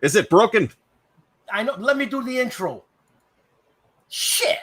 Is it broken? I know. Let me do the intro. Shit.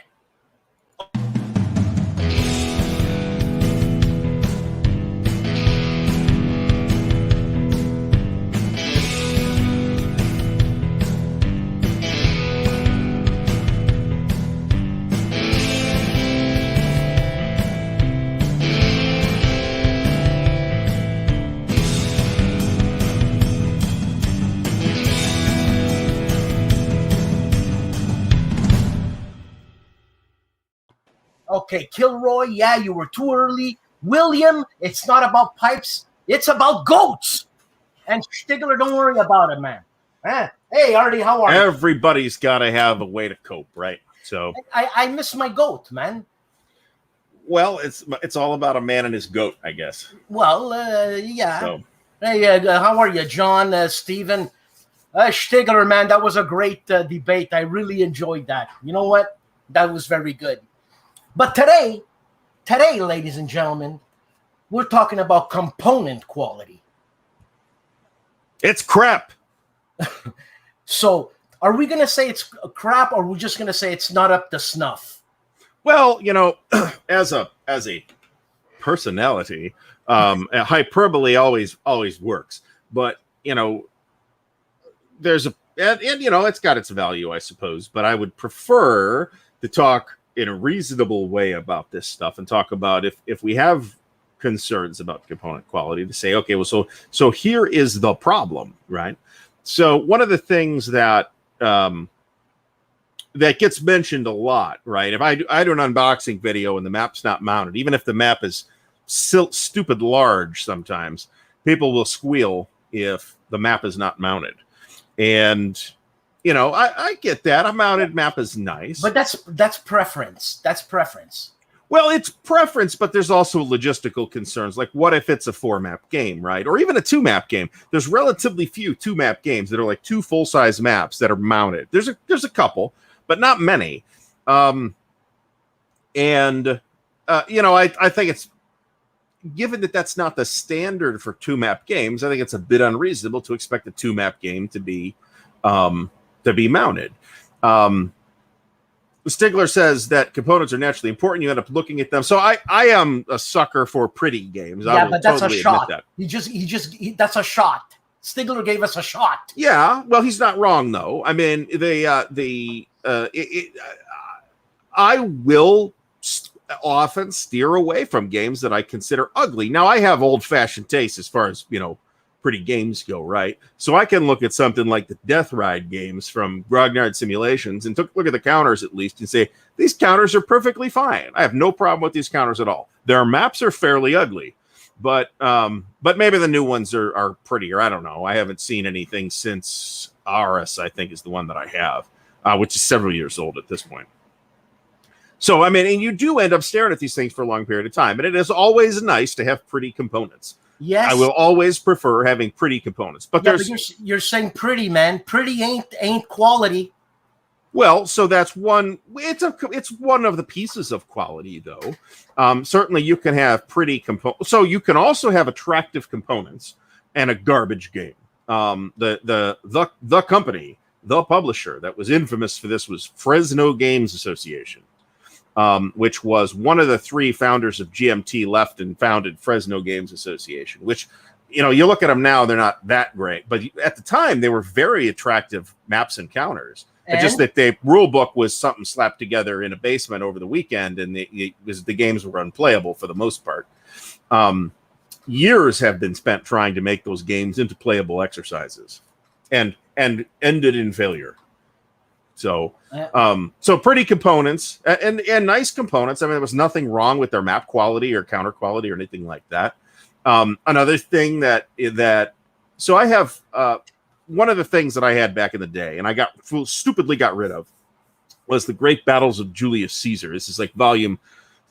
Okay, Kilroy, yeah, you were too early. William, it's not about pipes. It's about goats. And Stigler, don't worry about it, man. Hey, Artie, how are you? Everybody's got to have a way to cope, right? So I miss my goat, man. Well, it's all about a man and his goat, I guess. Well, yeah. So. Hey, how are you, John, Stephen? Stigler, man, that was a great debate. I really enjoyed that. You know what? That was very good. But today, ladies and gentlemen, we're talking about component quality. It's crap. So, are we going to say it's crap, or are we just going to say it's not up to snuff? Well, you know, as a personality, hyperbole always works. But you know, there's and you know, it's got its value, I suppose. But I would prefer to talk in a reasonable way about this stuff and talk about if we have concerns about component quality, to say, okay, well, so here is the problem, right? So one of the things that that gets mentioned a lot, right? If I do an unboxing video and the map's not mounted, even if the map is stupid large, sometimes people will squeal if the map is not mounted. And you know, I get that. A mounted map is nice. But that's preference. That's preference. Well, it's preference, but there's also logistical concerns. Like, what if it's a 4-map game, right? Or even a 2-map game. There's relatively few 2-map games that are like 2 full-size maps that are mounted. There's a couple, but not many. You know, I think it's, given that that's not the standard for 2-map games, I think it's a bit unreasonable to expect a 2-map game to be mounted. Stigler says that components are naturally important. You end up looking at them. So I am a sucker for pretty games. Yeah, but that's totally a shot. That. That's a shot. Stigler gave us a shot. Yeah, well, he's not wrong though. I mean, I will often steer away from games that I consider ugly. Now, I have old-fashioned tastes as far as, you know, pretty games go, right? So I can look at something like the Death Ride games from Grognard Simulations and look at the counters at least and say, these counters are perfectly fine. I have no problem with these counters at all. Their maps are fairly ugly, but maybe the new ones are prettier. I don't know. I haven't seen anything since Aris, I think, is the one that I have, which is several years old at this point. So, I mean, and you do end up staring at these things for a long period of time, and it is always nice to have pretty components. Yes, I will always prefer having pretty components, but yeah, but you're saying pretty, man. Pretty ain't quality. Well, so that's one. It's one of the pieces of quality, though. Certainly, you can have pretty components. So you can also have attractive components and a garbage game. The company, the publisher that was infamous for this was Fresno Games Association. Which was one of the 3 founders of GMT left and founded Fresno Games Association, which, you know, you look at them now, they're not that great. But at the time, they were very attractive maps and counters. And just that the rule book was something slapped together in a basement over the weekend, and the games were unplayable for the most part. Years have been spent trying to make those games into playable exercises and ended in failure. So, so pretty components and nice components. I mean, there was nothing wrong with their map quality or counter quality or anything like that. Another thing so I have one of the things that I had back in the day, and I stupidly got rid of, was the Great Battles of Julius Caesar. This is like volume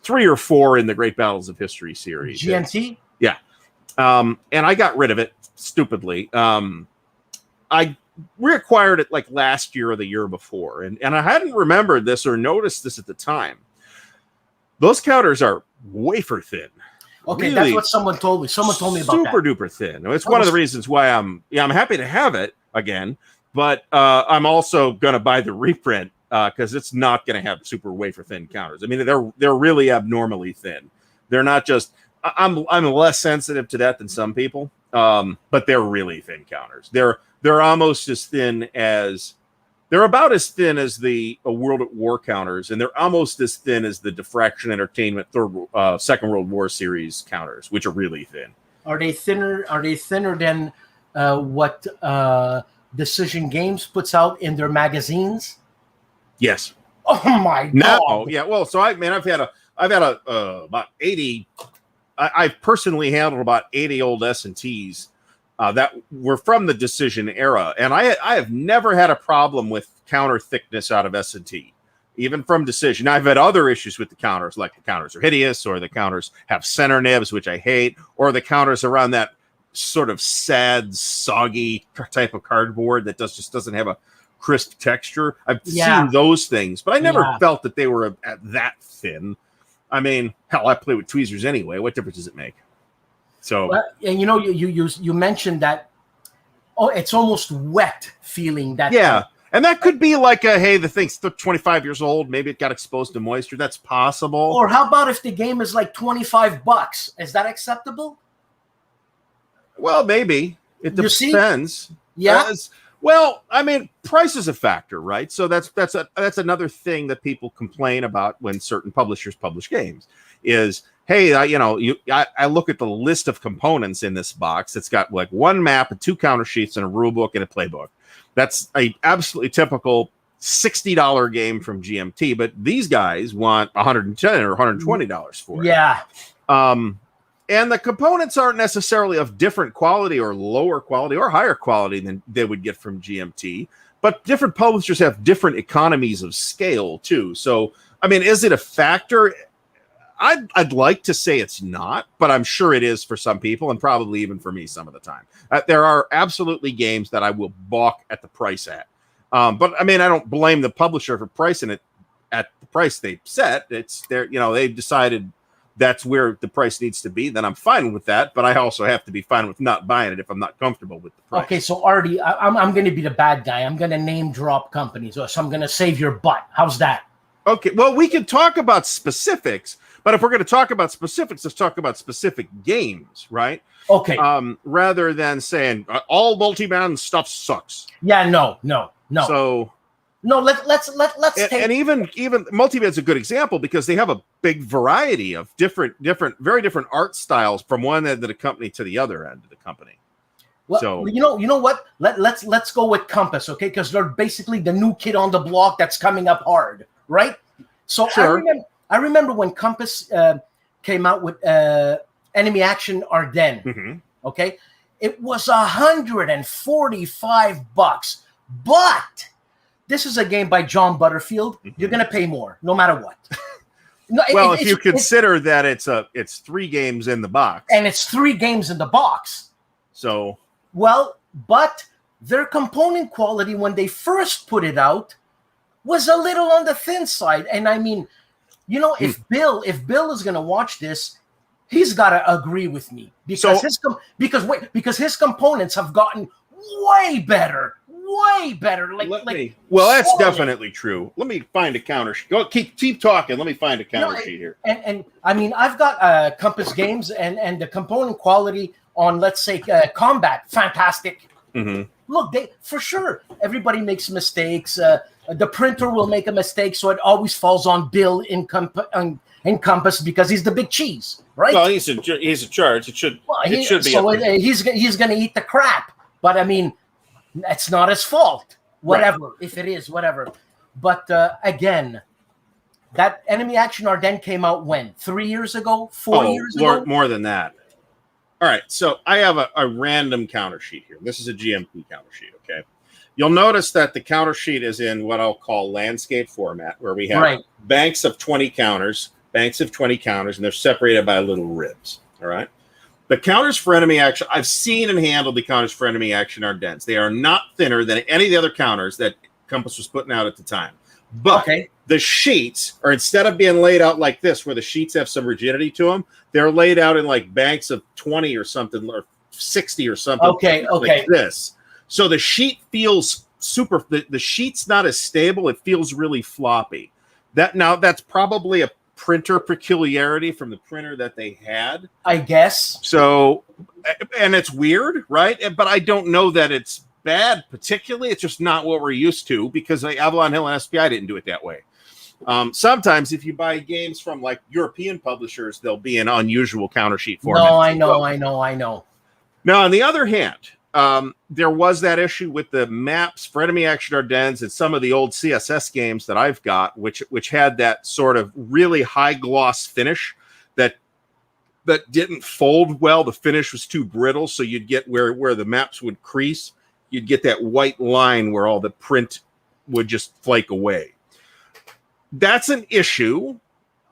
3 or 4 in the Great Battles of History series. GMT? Yeah. And I got rid of it stupidly. I reacquired it like last year or the year before, and I hadn't remembered this or noticed this at the time. Those counters are wafer thin. Okay, really, that's what someone told me. Someone told me about that. Super duper thin. It's one of the reasons why I'm happy to have it again. But I'm also going to buy the reprint because it's not going to have super wafer thin counters. I mean, they're really abnormally thin. They're not just. I'm less sensitive to that than some people, but they're really thin counters. They're almost as thin as. They're about as thin as the World at War counters, and they're almost as thin as the Diffraction Entertainment Second World War series counters, which are really thin. Are they thinner? Are they thinner than what Decision Games puts out in their magazines? Yes. Oh my god! No, yeah. Well, so I've had about 80. I've personally handled about 80 old S&Ts. That were from the Decision era, and I have never had a problem with counter thickness out of S&T, even from Decision. Now, I've had other issues with the counters, like the counters are hideous, or the counters have center nibs, which I hate, or the counters around that sort of sad, soggy type of cardboard that just doesn't have a crisp texture. I've seen those things, but I never felt that they were at that thin. I mean, hell, I play with tweezers anyway. What difference does it make? So, and you mentioned that, it's almost wet feeling that. Yeah. And that could be like hey, the thing's 25 years old. Maybe it got exposed to moisture. That's possible. Or how about if the game is like $25? Is that acceptable? Well, maybe. It depends. Yeah. Well, I mean, price is a factor, right? So that's another thing that people complain about when certain publishers publish games is, hey, I look at the list of components in this box. It's got like one map and 2 counter sheets and a rule book and a playbook. That's a absolutely typical $60 game from GMT, but these guys want $110 or $120 for it. Yeah. And the components aren't necessarily of different quality or lower quality or higher quality than they would get from GMT, but different publishers have different economies of scale too. So, I mean, is it a factor? I'd like to say it's not, but I'm sure it is for some people and probably even for me some of the time. There are absolutely games that I will balk at the price at. But I mean, I don't blame the publisher for pricing it at the price they set. It's they've decided that's where the price needs to be, then I'm fine with that. But I also have to be fine with not buying it if I'm not comfortable with the price. Okay, so Artie, I'm going to be the bad guy. I'm going to name drop companies, so I'm going to save your butt. How's that? Okay, well, we can talk about specifics, but if we're going to talk about specifics, let's talk about specific games, right? Okay. Rather than saying all multi-man stuff sucks. Yeah, no. So. No, let's take. And even Multiman's a good example because they have a big variety of different, very different art styles from one end of the company to the other end of the company. Well, so you know what? Let's go with Compass, okay? Because they're basically the new kid on the block that's coming up hard, right? So sure. I remember when Compass came out with Enemy Action Ardennes. Mm-hmm. Okay, it was $145, but this is a game by John Butterfield. Mm-hmm. You're going to pay more, no matter what. No, well, if you consider that it's 3 games in the box, and it's 3 games in the box. So, well, but their component quality when they first put it out was a little on the thin side. And I mean, if Bill is going to watch this, he's got to agree with me because his components have gotten way better. Well, that's definitely true. Let me find a counter sheet. Go keep talking. Let me find a counter sheet here. And I mean, I've got Compass Games and the component quality on, let's say, Combat, fantastic. Mm-hmm. Look, for sure, everybody makes mistakes. The printer will make a mistake, so it always falls on Bill in Compass because he's the big cheese, right? Well, he's in charge. It should be. So he's going to eat the crap. But I mean, it's not his fault. Whatever, right. If it is, whatever. But again, that Enemy Action Ardennes came out when? 3 years ago? 4 years ago? More than that. All right, so I have a random counter sheet here. This is a GMP counter sheet, okay? You'll notice that the counter sheet is in what I'll call landscape format, where we have banks of 20 counters, and they're separated by little ribs, all right? The counters for Enemy Action, I've seen and handled the counters for Enemy Action Ardennes. They are not thinner than any of the other counters that Compass was putting out at the time. But the sheets are, instead of being laid out like this, where the sheets have some rigidity to them, they're laid out in like banks of 20 or something, or 60 or something. Okay. Like this. So the sheet feels super. The sheet's not as stable. It feels really floppy. That's probably a printer peculiarity from the printer that they had, I guess. So, and it's weird, right? But I don't know that it's bad particularly. It's just not what we're used to, because Avalon Hill and SPI didn't do it that way. Sometimes if you buy games from like European publishers, they'll be in unusual counter sheet format. No, I know. Now, on the other hand, there was that issue with the maps for Enemy Action Ardennes and some of the old CSS games that I've got, which had that sort of really high gloss finish that didn't fold well. The finish was too brittle, so you'd get where the maps would crease, you'd get that white line where all the print would just flake away. That's an issue.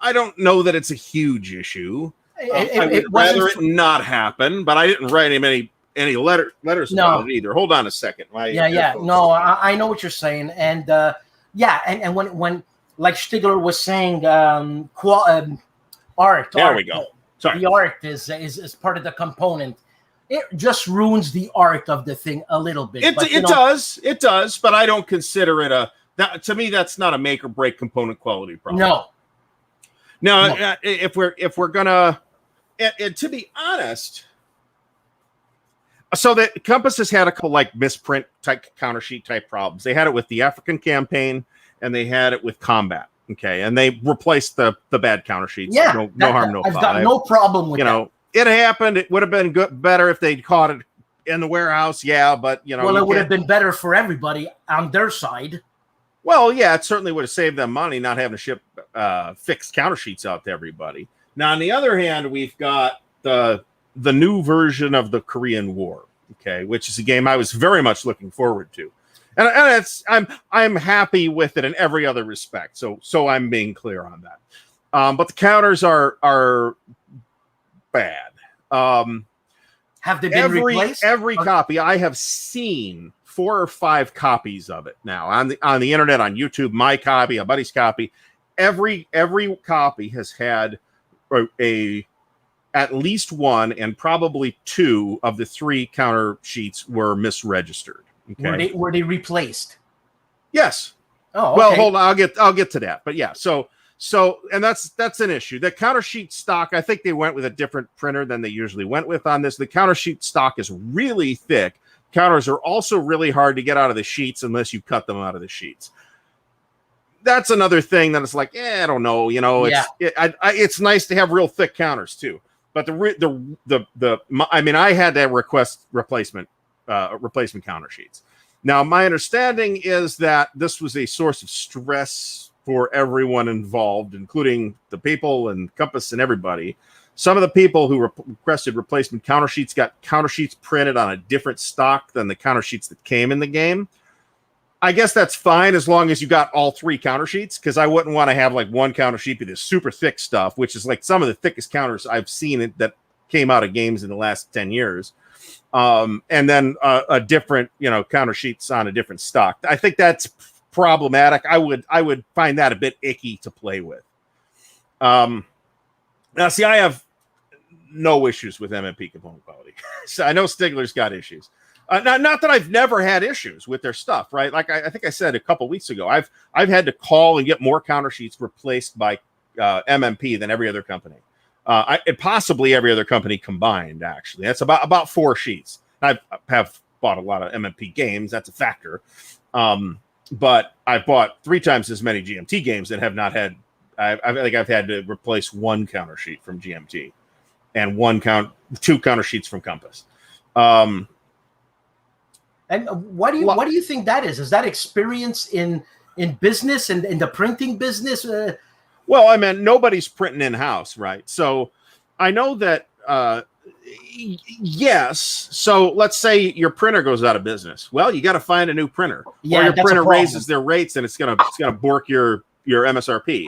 I don't know that it's a huge issue. I would rather it not happen, but I didn't write him any letters about it either. Hold on a second. No, I know what you're saying, and and when like Stigler was saying, art. There we go. Sorry, the art is part of the component. It just ruins the art of the thing a little bit. It does, but I don't consider it to me, that's not a make or break component quality problem. No. If we're gonna, and to be honest, so that Compass has had a couple like misprint type counter sheet type problems. They had it with the African campaign, and they had it with Combat. Okay, and they replaced the bad counter sheets. Yeah, no harm, no foul. I've got no problem with that. It happened. It would have been better if they'd caught it in the warehouse. Yeah, but well, it would have been better for everybody on their side. Well, yeah, it certainly would have saved them money not having to ship fixed counter sheets out to everybody. Now, on the other hand, we've got the new version of the Korean War, okay, which is a game I was very much looking forward to, and I'm happy with it in every other respect. So I'm being clear on that. But the counters are bad. Have they been replaced? Every copy I have seen. 4 or 5 copies of it now on the internet, on YouTube, my copy, a buddy's copy. Every copy has had at least 1 and probably 2 of the 3 counter sheets were misregistered. Okay. Were they replaced? Yes. Oh, okay. Well, hold on, I'll get to that. But yeah, so and that's an issue. The counter sheet stock, I think they went with a different printer than they usually went with on this. The counter sheet stock is really thick. Counters are also really hard to get out of the sheets unless you cut them out of the sheets. That's another thing that it's like, I don't know. It's nice to have real thick counters too. But I had to request replacement counter sheets. Now, my understanding is that this was a source of stress for everyone involved, including the people and Compass and everybody. Some of the people who requested replacement counter sheets got counter sheets printed on a different stock than the counter sheets that came in the game. I guess that's fine as long as you got all 3 counter sheets, because I wouldn't want to have like one counter sheet with this super thick stuff, which is like some of the thickest counters I've seen that came out of games in the last 10 years. And then a different, counter sheets on a different stock. I think that's problematic. I would find that a bit icky to play with. Now, see, I have no issues with MMP component quality. So I know Stigler's got issues. Not that I've never had issues with their stuff, right? Like I think I said a couple weeks ago, I've had to call and get more counter sheets replaced by MMP than every other company. And possibly every other company combined, actually. That's about 4 sheets. I have bought a lot of MMP games. That's a factor. But I've bought 3 times as many GMT games that have not had. I think I've had to replace 1 counter sheet from GMT and 2 counter sheets from Compass. And what do you think that is? Is that experience in business and in the printing business? Well, I mean, nobody's printing in-house, right? So I know that, yes. So let's say your printer goes out of business. Well, you got to find a new printer. Yeah, or your printer raises their rates and it's gonna bork your MSRP.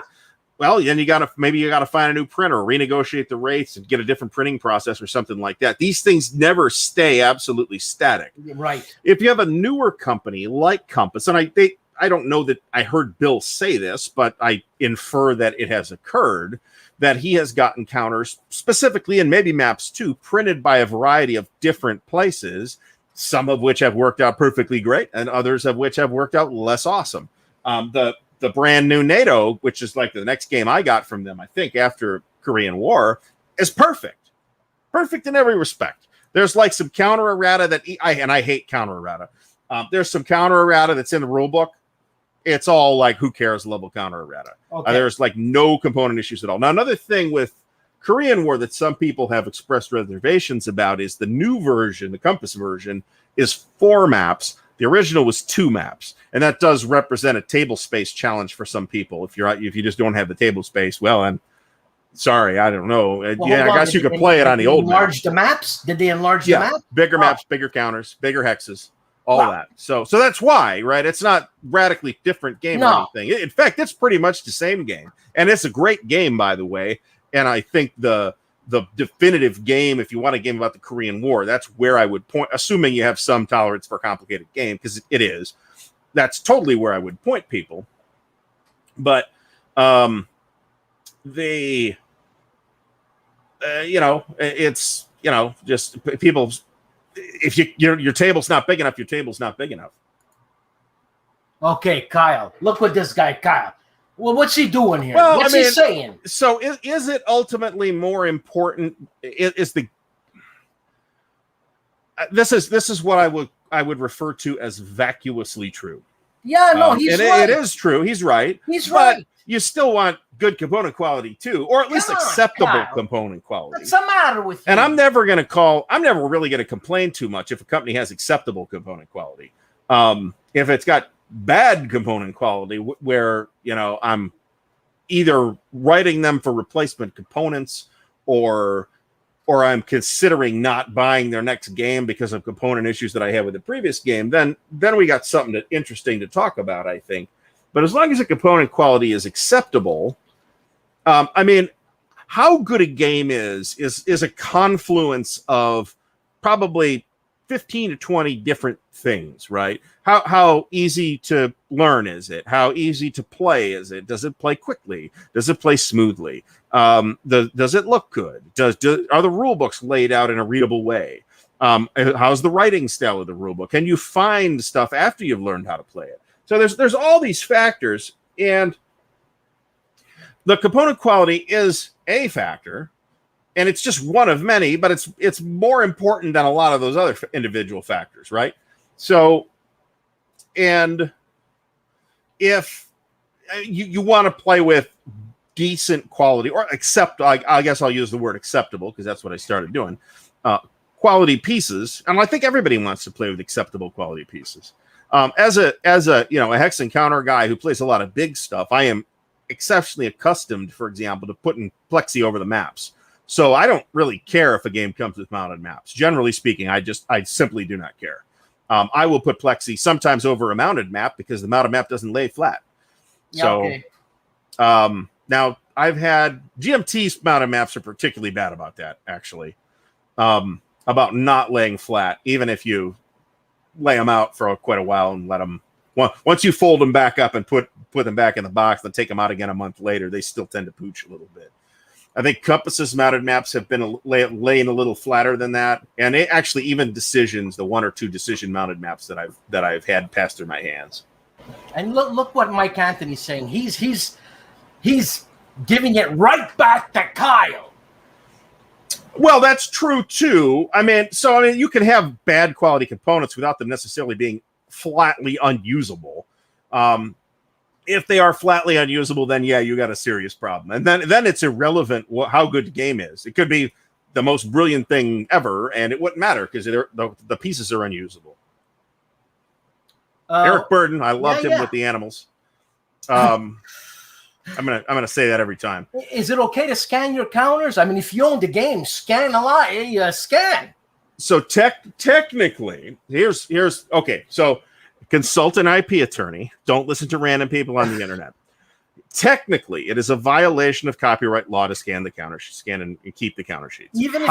Well, then you got to find a new printer, renegotiate the rates, and get a different printing process or something like that. These things never stay absolutely static. Right. If you have a newer company like Compass, and I don't know that I heard Bill say this, but I infer that it has occurred, that he has gotten counters specifically, and maybe maps too, printed by a variety of different places, some of which have worked out perfectly great, and others of which have worked out less awesome. The brand new NATO, which is like the next game I got from them, I think, after Korean War, is perfect. Perfect in every respect. There's like some counter errata that I hate counter errata. There's some counter errata that's in the rule book. It's all like who cares level counter errata. Okay. There's like no component issues at all. Now, another thing with Korean War that some people have expressed reservations about is the new version, the Compass version, is 4 maps. The original was 2 maps, and that does represent a table space challenge for some people. If you just don't have the table space, well, I'm sorry, I don't know. Well, yeah, I guess you could play it on the old map. Enlarge the maps? Did they enlarge the map? Bigger maps, bigger counters, bigger hexes, all that. So that's why, right? It's not radically different game or anything. In fact, it's pretty much the same game, and it's a great game, by the way. And I think the definitive game, if you want a game about the Korean War, that's where I would point, assuming you have some tolerance for a complicated game, because it is. That's totally where I would point people. But it's, just people, if your table's not big enough, your table's not big enough. Okay, Kyle, look what this guy, Kyle. Well, what's he doing here? Well, what's he saying? So is it ultimately more important? This is what I would refer to as vacuously true. Yeah, no, he's right. It is true. He's right. He's right. But you still want good component quality too, or at least acceptable component quality. What's the matter with you? And I'm never really going to complain too much if a company has acceptable component quality. If it's got bad component quality where I'm either writing them for replacement components or I'm considering not buying their next game because of component issues that I had with the previous game, then we got something interesting to talk about, I think. But as long as the component quality is acceptable, how good a game is a confluence of probably 15 to 20 different things, right? How easy to learn is it? How easy to play is it? Does it play quickly? Does it play smoothly? Does it look good? Are the rule books laid out in a readable way? How's the writing style of the rule book? Can you find stuff after you've learned how to play it? So there's all these factors, and the component quality is a factor. And it's just one of many, but it's more important than a lot of those other individual factors, right? So, and if you want to play with decent quality, or I guess I'll use the word acceptable because that's what I started doing, quality pieces, and I think everybody wants to play with acceptable quality pieces. As a hex encounter guy who plays a lot of big stuff, I am exceptionally accustomed, for example, to putting plexi over the maps. So I don't really care if a game comes with mounted maps. Generally speaking, I simply do not care. I will put plexi sometimes over a mounted map because the mounted map doesn't lay flat. Yeah, so okay. Now I've had GMT's mounted maps are particularly bad about that, actually. About not laying flat, even if you lay them out for quite a while and let them. Once you fold them back up and put them back in the box, then take them out again a month later, they still tend to pooch a little bit. I think Compass's mounted maps have been laying a little flatter than that, and actually even decisions, the 1 or 2 decision mounted maps that I've had pass through my hands. And look what Mike Anthony's saying. He's giving it right back to Kyle. Well, that's true too. You can have bad quality components without them necessarily being flatly unusable. If they are flatly unusable, then yeah, you got a serious problem. And then it's irrelevant how good the game is. It could be the most brilliant thing ever, and it wouldn't matter because the pieces are unusable. Eric Burden, I loved him with the animals. I'm gonna say that every time. Is it okay to scan your counters? I mean, if you own the game, scan a lot. Scan. So technically, here's okay. So consult an IP attorney. Don't listen to random people on the internet. Technically, it is a violation of copyright law to scan the counter, scan and keep the counter sheets. Even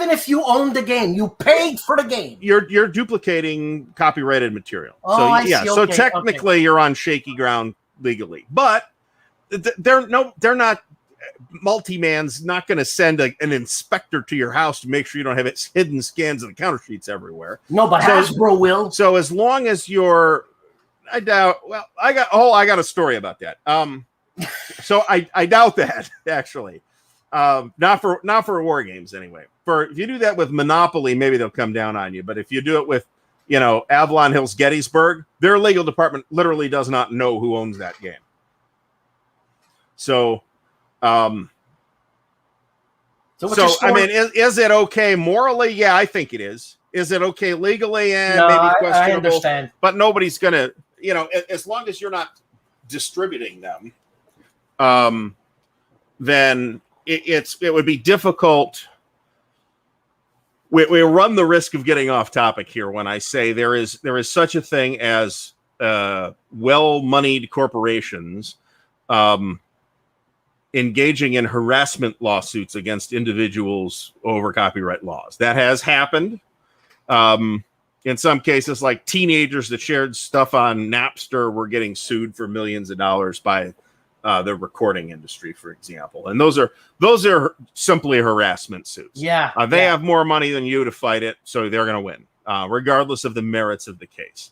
if you own the game, you paid for the game. You're duplicating copyrighted material. So technically, you're on shaky ground legally. But they're not. multi-man's not going to send an inspector to your house to make sure you don't have hidden scans of the counter sheets everywhere. No, but Hasbro will. So as long as you're, I doubt. Well, I got a story about that. So I doubt that actually. Not for war games anyway. If you do that with Monopoly, maybe they'll come down on you. But if you do it with, Avalon Hills Gettysburg, their legal department literally does not know who owns that game. So, I mean, is it okay morally? Yeah, I think it is. Is it okay legally? And maybe questionable. I understand. But nobody's gonna, as long as you're not distributing them, then it would be difficult. We run the risk of getting off topic here when I say there is such a thing as well-moneyed corporations engaging in harassment lawsuits against individuals over copyright laws. That has happened. In some cases, like teenagers that shared stuff on Napster were getting sued for millions of dollars by the recording industry, for example. And those are simply harassment suits. Yeah. They have more money than you to fight it, so they're going to win, regardless of the merits of the case.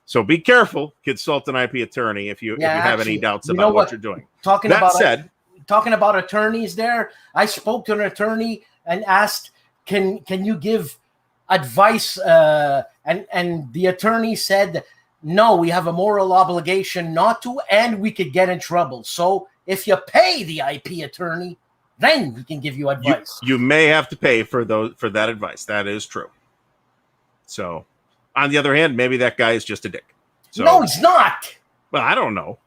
So be careful, consult an IP attorney if you have any doubts about what you're doing. Talking about attorneys there, I spoke to an attorney and asked, can you give advice? And the attorney said, no, we have a moral obligation not to, and we could get in trouble. So if you pay the IP attorney, then we can give you advice. You may have to pay for that advice. That is true. So, on the other hand, maybe that guy is just a dick. So, no, he's not. Well, I don't know,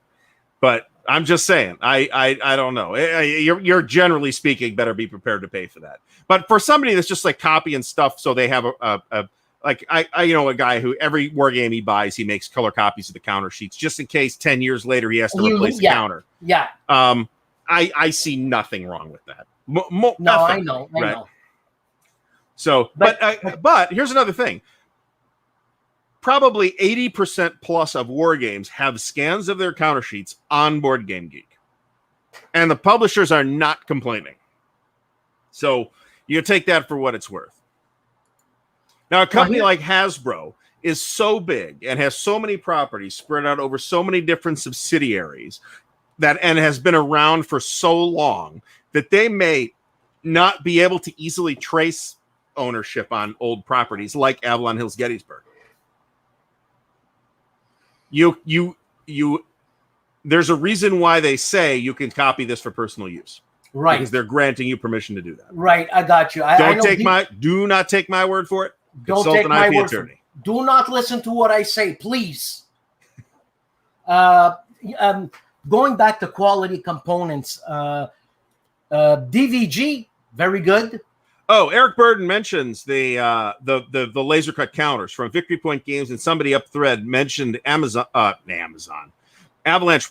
but I'm just saying. I don't know. You're generally speaking better be prepared to pay for that. But for somebody that's just like copying stuff, so they have I know a guy who every war game he buys, he makes color copies of the counter sheets just in case 10 years later he has to replace the counter. Yeah. I see nothing wrong with that. I know. So, but here's another thing. Probably 80% plus of war games have scans of their counter sheets on Board Game Geek, and the publishers are not complaining. So you take that for what it's worth. Now, a company like Hasbro is so big and has so many properties spread out over so many different subsidiaries and has been around for so long that they may not be able to easily trace ownership on old properties like Avalon Hills Gettysburg. There's a reason why they say you can copy this for personal use. Right. Because they're granting you permission to do that. Right. I got you. Do not take my word for it. Don't Consult take an my IP word attorney. for it. Do not listen to what I say, please. Going back to quality components, DVG, very good. Oh, Eric Burden mentions the laser cut counters from Victory Point Games, and somebody up thread mentioned Avalanche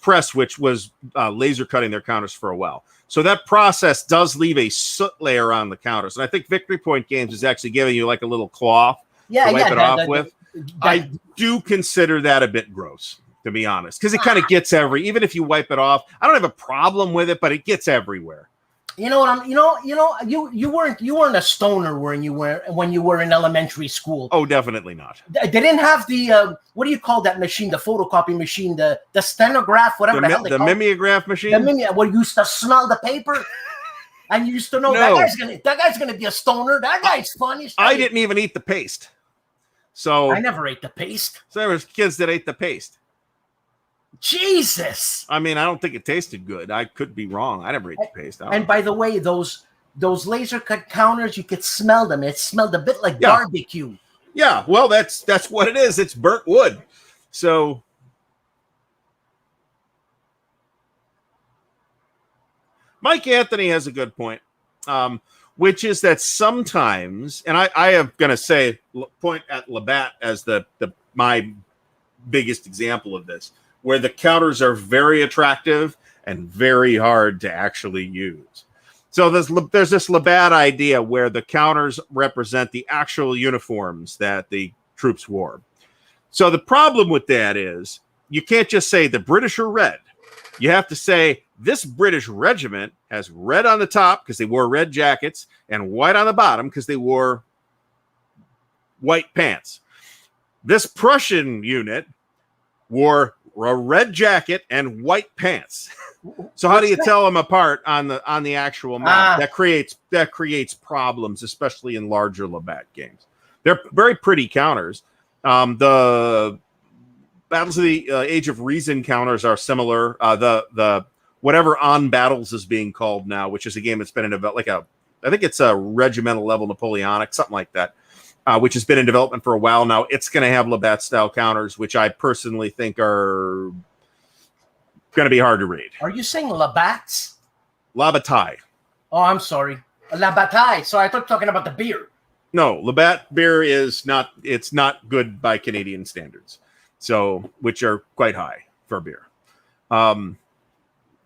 Press, which was laser cutting their counters for a while. So that process does leave a soot layer on the counters, and I think Victory Point Games is actually giving you like a little cloth to wipe it off with. I do consider that a bit gross, to be honest, because it kind of gets even if you wipe it off. I don't have a problem with it, but it gets everywhere. You know what you weren't a stoner when you were in elementary school. Oh, definitely not. They didn't have the what do you call that machine? The photocopy machine, the stenograph, whatever the hell they call it. The mimeograph machine. Where you used to smell the paper, and you used to know that guy's gonna be a stoner. That guy's funny. I didn't even eat the paste. So I never ate the paste. So there was kids that ate the paste. Jesus. I mean, I don't think it tasted good. I could be wrong. I never ate the paste. And by the way, those laser cut counters, you could smell them. It smelled a bit like barbecue. Yeah, well, that's what it is. It's burnt wood. So Mike Anthony has a good point, which is that sometimes, and I am going to point at Labatt as my biggest example of this, where the counters are very attractive and very hard to actually use. So there's this Labatt idea where the counters represent the actual uniforms that the troops wore. So the problem with that is you can't just say the British are red. You have to say This British regiment has red on the top because they wore red jackets and white on the bottom because they wore white pants. This Prussian unit wore a red jacket and white pants. So how do you tell them apart on the actual map? That creates problems, especially in larger Labatt games. They're very pretty counters. The Battles of the Age of Reason counters are similar. The whatever On Battles is being called now, which is a game that's been in about I think it's a regimental level Napoleonic, something like that, which has been in development for a while now. It's going to have Labatt style counters, which I personally think are going to be hard to read. Are you saying Labatt's? La Bataille. Oh, I'm sorry. La Bataille. So I thought you were talking about the beer. No, Labatt beer is not. It's not good by Canadian standards, so which are quite high for beer.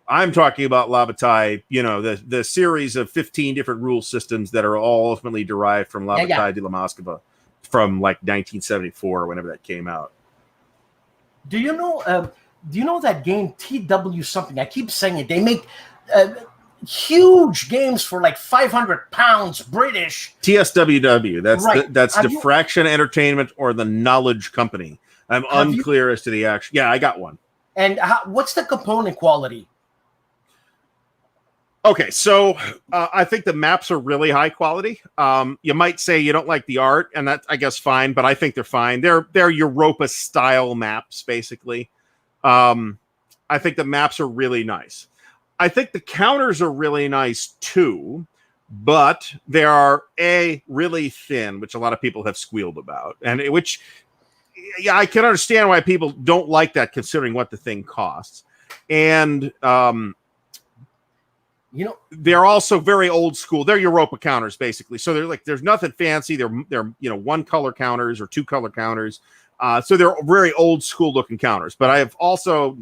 I'm talking about La Bataille, the series of 15 different rule systems that are all ultimately derived from La Bataille de la Moskva from like 1974 or whenever that came out. Do you know that game TW something? I keep saying it. They make huge games for like £500 British. TSWW. That's right. That's Diffraction Entertainment or the Knowledge Company. I'm unclear as to the actual. Yeah, I got one. And what's the component quality? Okay, so I think the maps are really high quality. You might say you don't like the art, and that's, I guess, fine, but I think they're fine. They're Europa-style maps, basically. I think the maps are really nice. I think the counters are really nice, too, but they are, really thin, which a lot of people have squealed about, and which, yeah, I can understand why people don't like that, considering what the thing costs. And they're also very old school. They're Europa counters, basically. So they're like, there's nothing fancy. They're one color counters or two color counters. So they're very old school looking counters. But I have also,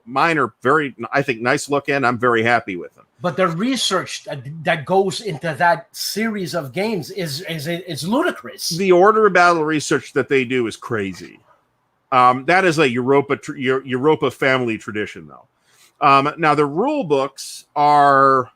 mine are very, I think, nice looking. I'm very happy with them. But the research that goes into that series of games is ludicrous. The order of battle research that they do is crazy. That is a Europa family tradition, though. Now the rule books are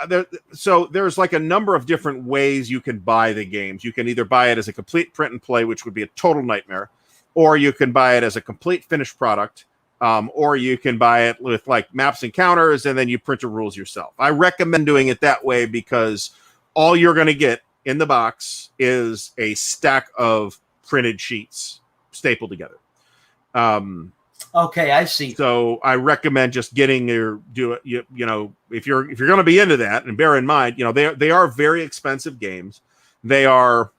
there, so there's like a number of different ways you can buy the games. You can either buy it as a complete print and play, which would be a total nightmare, or you can buy it as a complete finished product, or you can buy it with like maps and counters, and then you print the rules yourself. I recommend doing it that way because all you're going to get in the box is a stack of printed sheets stapled together. Okay, I see. So I recommend just getting if you're going to be into that, and bear in mind, they are very expensive games. They are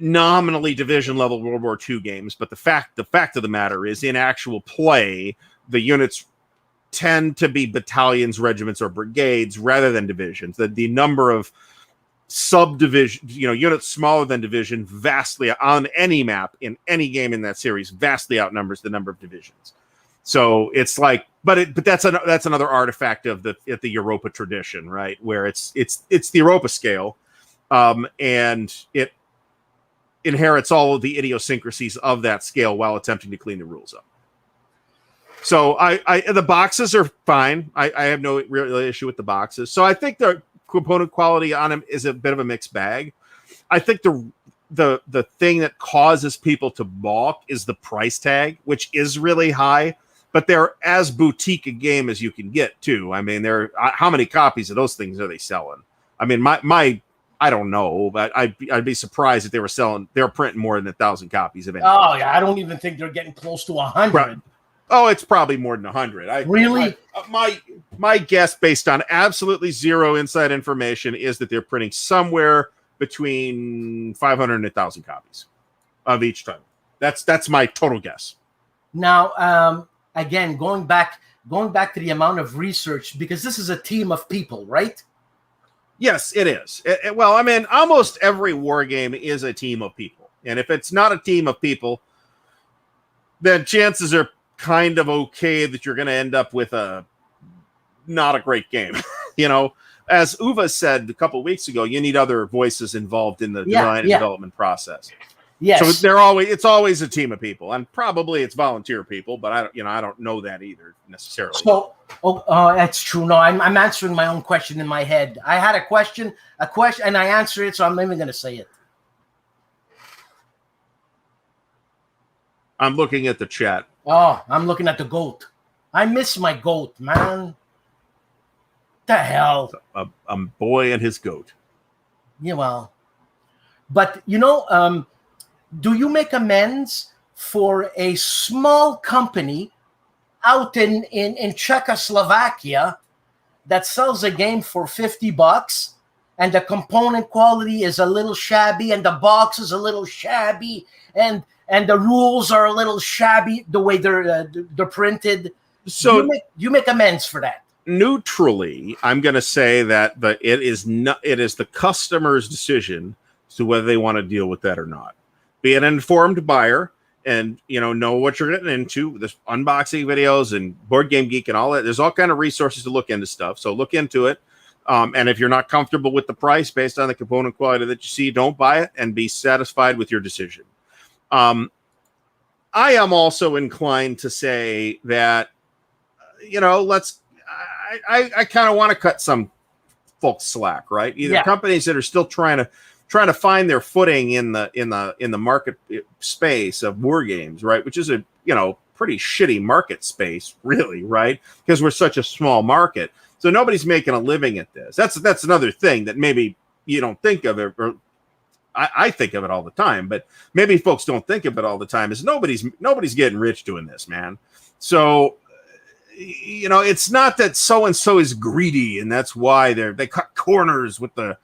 nominally division level World War II games, but the fact of the matter is, in actual play, the units tend to be battalions, regiments, or brigades rather than divisions. The number of subdivision, units smaller than division vastly on any map in any game in that series vastly outnumbers the number of divisions. So it's like, but that's another artifact of the Europa tradition, right? Where it's the Europa scale, and it inherits all of the idiosyncrasies of that scale while attempting to clean the rules up. So the boxes are fine. I have no real issue with the boxes. So I think the component quality on them is a bit of a mixed bag. I think the thing that causes people to balk is the price tag, which is really high, but they're as boutique a game as you can get too. I mean, how many copies of those things are they selling? I mean, I don't know, but I'd be surprised if they were printing more than 1,000 copies of anything. Oh yeah, I don't even think they're getting close to 100. Right. Oh, it's probably more than 100. Really? My guess, based on absolutely zero inside information, is that they're printing somewhere between 500 and 1,000 copies of each title. That's my total guess. Now, again, going back to the amount of research, because this is a team of people, right? Yes, it is. Well, I mean, almost every war game is a team of people, and if it's not a team of people, then chances are kind of okay that you're going to end up with not a great game. As Uwe said a couple of weeks ago, you need other voices involved in the design and development process. Yes. So it's always a team of people, and probably it's volunteer people, but I don't know that either necessarily. So, that's true. No, I'm answering my own question in my head. I had a question, and I answered it, so I'm not even going to say it. I'm looking at the chat. Oh, I'm looking at the goat. I miss my goat, man. The hell? A boy and his goat. Yeah, well. But, do you make amends for a small company out in Czechoslovakia that sells a game for $50 and the component quality is a little shabby and the box is a little shabby and the rules are a little shabby the way they're printed? So you make amends for that. Neutrally, I'm going to say that it is the customer's decision as to whether they want to deal with that or not. Be an informed buyer and know what you're getting into. There's unboxing videos and Board Game Geek and all that. There's all kind of resources to look into stuff. So look into it. And if you're not comfortable with the price based on the component quality that you see, don't buy it and be satisfied with your decision. I am also inclined to say that, I kind of want to cut some folks slack, right? Either companies that are still trying to find their footing in the market space of war games, right? Which is a pretty shitty market space, really, right? Because we're such a small market, so nobody's making a living at this. That's another thing that maybe you don't think of it, or I think of it all the time, but maybe folks don't think of it all the time. Is nobody's getting rich doing this, man. So it's not that so and so is greedy and that's why they cut corners with the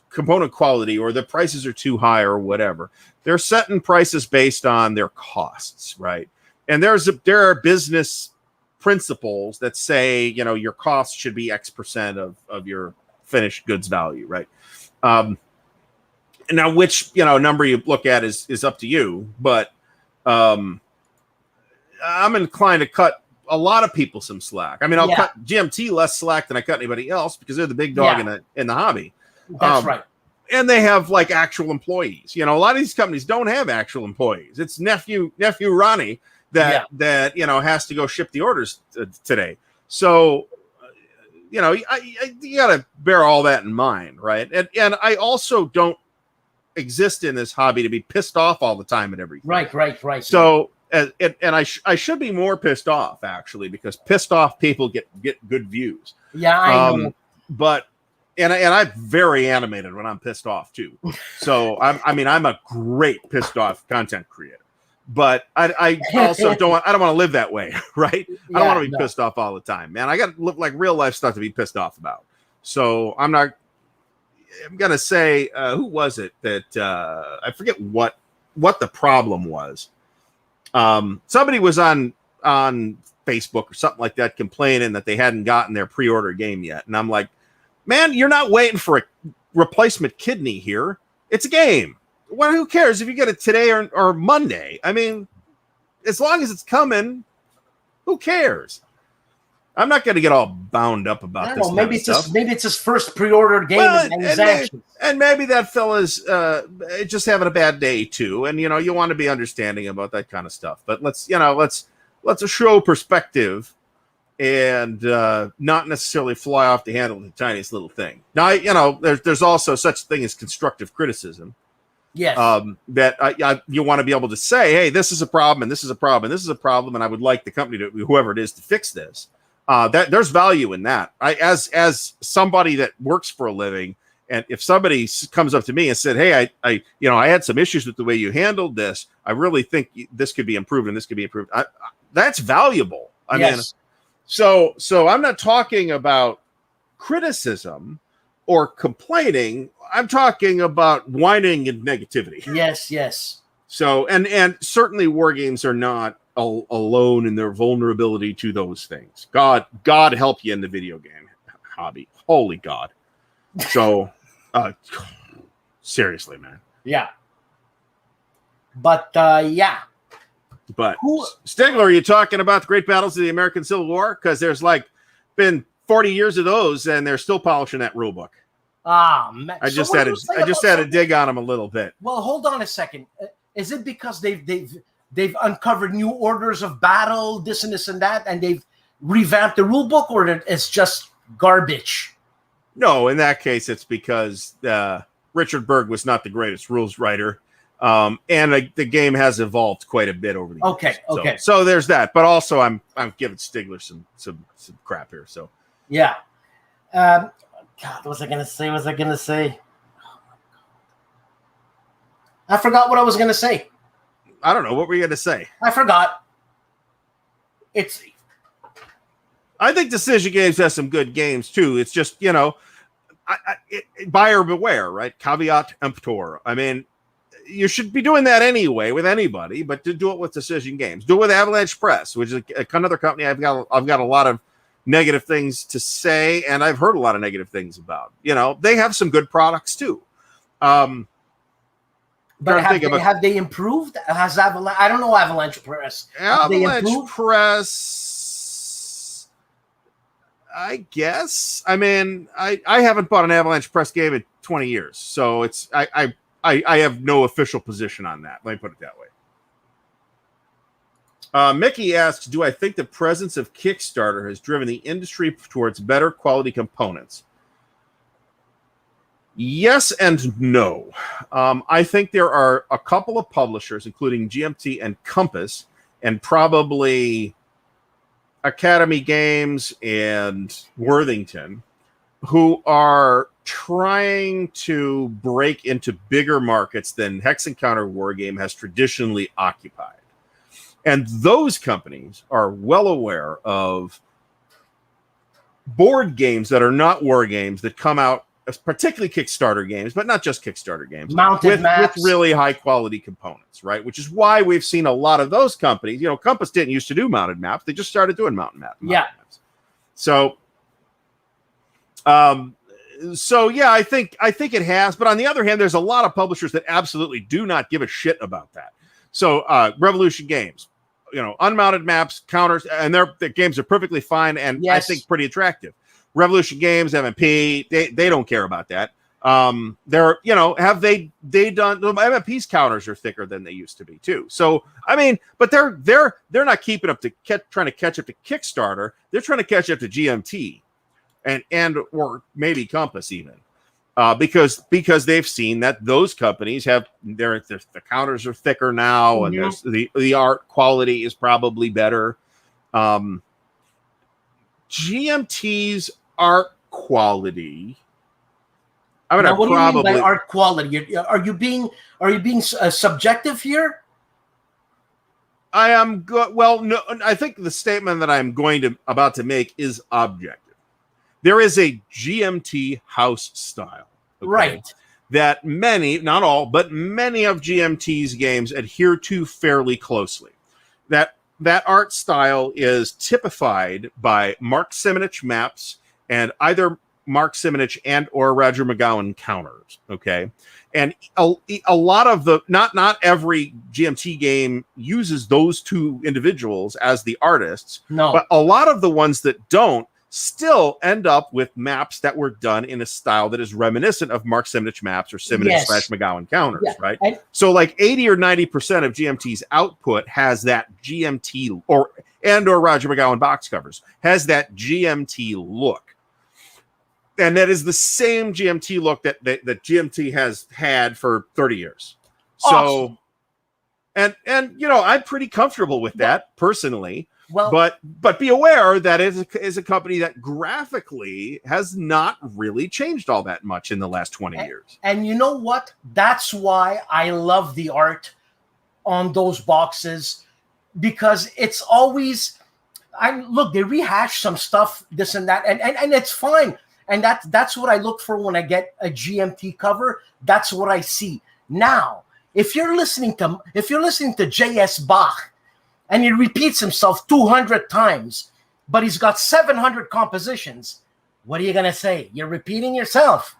component quality or the prices are too high or whatever. They're setting prices based on their costs, right? And there are business principles that say your cost should be X% of your finished goods value, right? Now which number you look at is up to you, but I'm inclined to cut a lot of people some slack. I mean, I'll cut GMT less slack than I cut anybody else because they're the big dog in the hobby. That's right. And they have like actual employees. A lot of these companies don't have actual employees. It's nephew Ronnie that has to go ship the orders today. So you got to bear all that in mind, right? And I also don't exist in this hobby to be pissed off all the time at everything. Right. So. And I should be more pissed off actually, because pissed off people get good views. Yeah, I know. But I'm very animated when I'm pissed off too. So I'm a great pissed off content creator. But I also don't want to live that way, right? I don't want to be pissed off all the time, man. I got to look like real life stuff to be pissed off about. So I'm gonna say who was it that I forget what the problem was. Somebody was on Facebook or something like that complaining that they hadn't gotten their pre-order game yet. And I'm like, man, you're not waiting for a replacement kidney here. It's a game. Well, who cares if you get it today or Monday? I mean, as long as it's coming, who cares? I'm not going to get all bound up about this. Maybe it's his first pre-ordered game. And maybe that fella's just having a bad day too. And you want to be understanding about that kind of stuff. But let's show perspective and not necessarily fly off the handle with the tiniest little thing. Now, there's also such a thing as constructive criticism. Yes. That you want to be able to say, hey, this is a problem, and this is a problem, and this is a problem, and I would like the company to, whoever it is, to fix this. That there's value in that. As somebody that works for a living, and if somebody comes up to me and said, "Hey, I had some issues with the way you handled this. I really think this could be improved and this could be improved." That's valuable. I mean, so I'm not talking about criticism or complaining. I'm talking about whining and negativity. Yes. So and certainly war games are not alone in their vulnerability to those things. God help you in the video game hobby. Holy God. So seriously, man. Yeah. But But Stigler, are you talking about the great battles of the American Civil War? Because there's been 40 years of those and they're still polishing that rule book. Ah, man. I just had to dig on them a little bit. Well, hold on a second. Is it because they've uncovered new orders of battle, this and this and that, and they've revamped the rule book, or it's just garbage? No, in that case, it's because Richard Berg was not the greatest rules writer, and the game has evolved quite a bit over the years. Okay. So there's that. But also, I'm giving Stigler some crap here. So yeah. God, what was I gonna say? I forgot what I was gonna say. I don't know. What were you gonna say? I forgot. I think Decision Games has some good games too. It's just, buyer beware, right? Caveat emptor. I mean, you should be doing that anyway with anybody, but to do it with Decision Games, do it with Avalanche Press, which is another company I've got a lot of negative things to say, and I've heard a lot of negative things about. They have some good products too. But have they improved? Has Avalanche? I don't know Avalanche Press. Avalanche Press, I guess. I mean, I haven't bought an Avalanche Press game in 20 years, so I have no official position on that. Let me put it that way. Mickey asks, do I think the presence of Kickstarter has driven the industry towards better quality components? Yes and no. I think there are a couple of publishers, including GMT and Compass, and probably Academy Games and Worthington, who are trying to break into bigger markets than Hex Encounter Wargame has traditionally occupied. And those companies are well aware of board games that are not war games that come out, particularly Kickstarter games, but not just Kickstarter games, with really high quality components, right? Which is why we've seen a lot of those companies. Compass didn't used to do mounted maps; they just started doing mounted maps. Maps. So yeah, I think it has. But on the other hand, there's a lot of publishers that absolutely do not give a shit about that. So Revolution Games, unmounted maps, counters, and their games are perfectly fine and I think pretty attractive. Revolution Games, MMP, they don't care about that. Have they done MMP's counters are thicker than they used to be too. So I mean, but they're not keeping up to trying to catch up to Kickstarter. They're trying to catch up to GMT and or maybe Compass even. Because they've seen that those companies have the counters are thicker now, and there's the art quality is probably better. GMT's art quality. I mean, what do you mean by art quality? Are you being subjective here? I am good. Well, no, I think the statement that I'm about to make is objective. There is a GMT house style, right? That many, not all, but many of GMT's games adhere to fairly closely. That art style is typified by Mark Simonich maps and either Mark Simonich and or Roger McGowan counters. Okay, and a lot of the not every GMT game uses those two individuals as the artists. No, but a lot of the ones that don't still end up with maps that were done in a style that is reminiscent of Mark Simonich maps or Simonich/McGowan counters, right? So like 80 or 90% of GMT's output has that GMT or Roger McGowan box covers, has that GMT look. And that is the same GMT look that GMT has had for 30 years. Awesome. So, and I'm pretty comfortable with that personally. Well, but be aware that it is a company that graphically has not really changed all that much in the last 20 years. And you know what? That's why I love the art on those boxes, because it's always, they rehash some stuff, this and that, and it's fine. And that's what I look for when I get a GMT cover. That's what I see. Now, if you're listening to J.S. Bach, and he repeats himself 200 times, but he's got 700 compositions, what are you going to say? You're repeating yourself.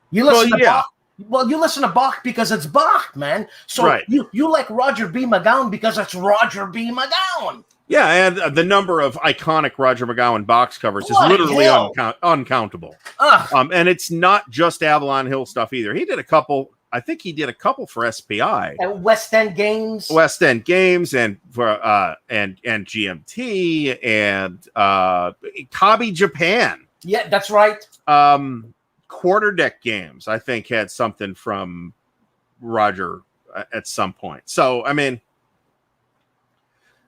You listen to Bach, Well, you listen to Bach because it's Bach, man. So Right. you like Roger B. McGowan because it's Roger B. McGowan. Yeah, and the number of iconic Roger McGowan box covers is Bloody literally hell. uncountable. Ugh. And it's not just Avalon Hill stuff either. He did a couple. I think he did a couple for SPI, And West End Games. West End Games, and for and GMT and Kabi Japan. Yeah, that's right. Quarter Deck Games, I think, had something from Roger at some point. So, I mean,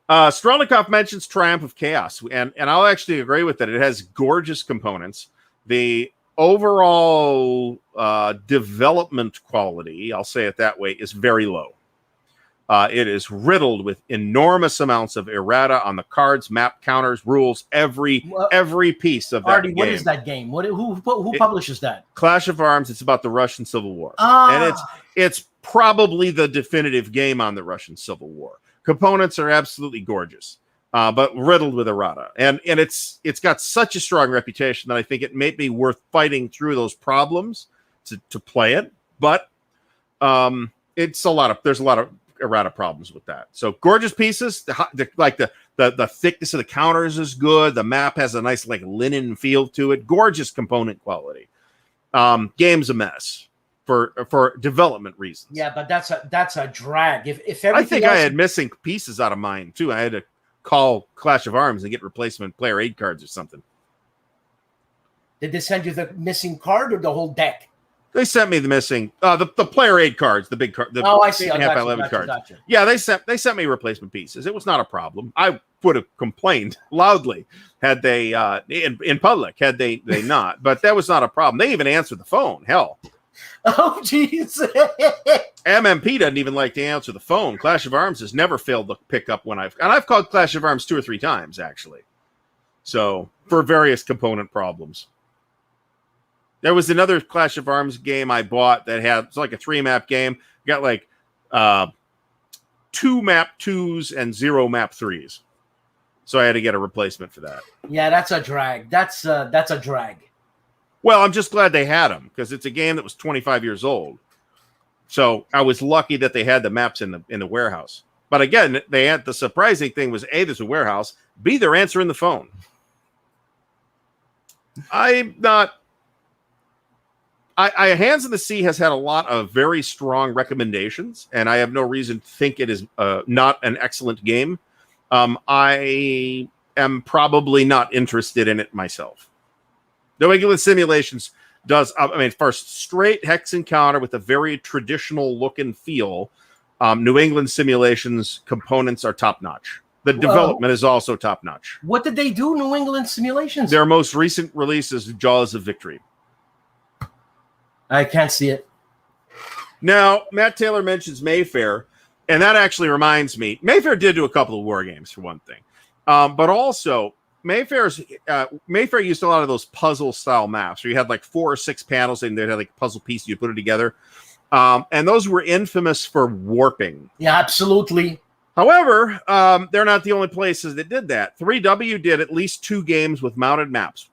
Strelnikov mentions Triumph of Chaos, and I'll actually agree with that. It has gorgeous components. The overall development quality, I'll say it that way, is very low. It is riddled with enormous amounts of errata on the cards, map counters, rules, every piece of that Artie, game. what is that game? Who publishes that? Clash of Arms. It's about the Russian Civil War, Ah. and it's probably the definitive game on the Russian Civil War. Components are absolutely gorgeous, but riddled with errata, and it's got such a strong reputation that I think it may be worth fighting through those problems to play it. But there's a lot of errata problems with that. So gorgeous pieces, the thickness of the counters is good. The map has a nice like linen feel to it. Gorgeous component quality. Game's a mess for development reasons. Yeah, but that's a drag. If everything I think else, I had missing pieces out of mine too. I had to call Clash of Arms and get replacement player aid cards or something. did they send you the missing card or the whole deck? They sent me the missing the player aid cards, the big card. Oh, I see. 8.5 by 11 cards. Yeah, they sent me replacement pieces. It was not a problem. I would have complained loudly had they in public had they not, but that was not a problem. They even answered the phone. Hell. Oh, jeez. MMP doesn't even like to answer the phone. Clash of Arms has never failed to pick up when I've called Clash of Arms 2 or 3 times actually. So for various component problems. There was another Clash of Arms game I bought that it's like a 3-map game. Got like 2 map 2s and 0 map 3s. So I had to get a replacement for that. Yeah, that's a drag. That's a drag. Well, I'm just glad they had them because it's a game that was 25 years old. So I was lucky that they had the maps in the warehouse. But again, the surprising thing was A, there's a warehouse. B, they're answering the phone. Hands in the Sea has had a lot of very strong recommendations, and I have no reason to think it is not an excellent game. I am probably not interested in it myself. New England Simulations does, first, straight hex encounter with a very traditional look and feel. New England Simulations components are top-notch. The development is also top-notch. What did they do, New England Simulations? Their most recent release is Jaws of Victory. I can't see it. Now, Matt Taylor mentions Mayfair, and that actually reminds me, Mayfair did do a couple of war games, for one thing. But also, Mayfair used a lot of those puzzle-style maps, where you had like 4 or 6 panels, and they had like puzzle pieces, you put it together. And those were infamous for warping. Yeah, absolutely. However, they're not the only places that did that. 3W did at least 2 games with mounted maps.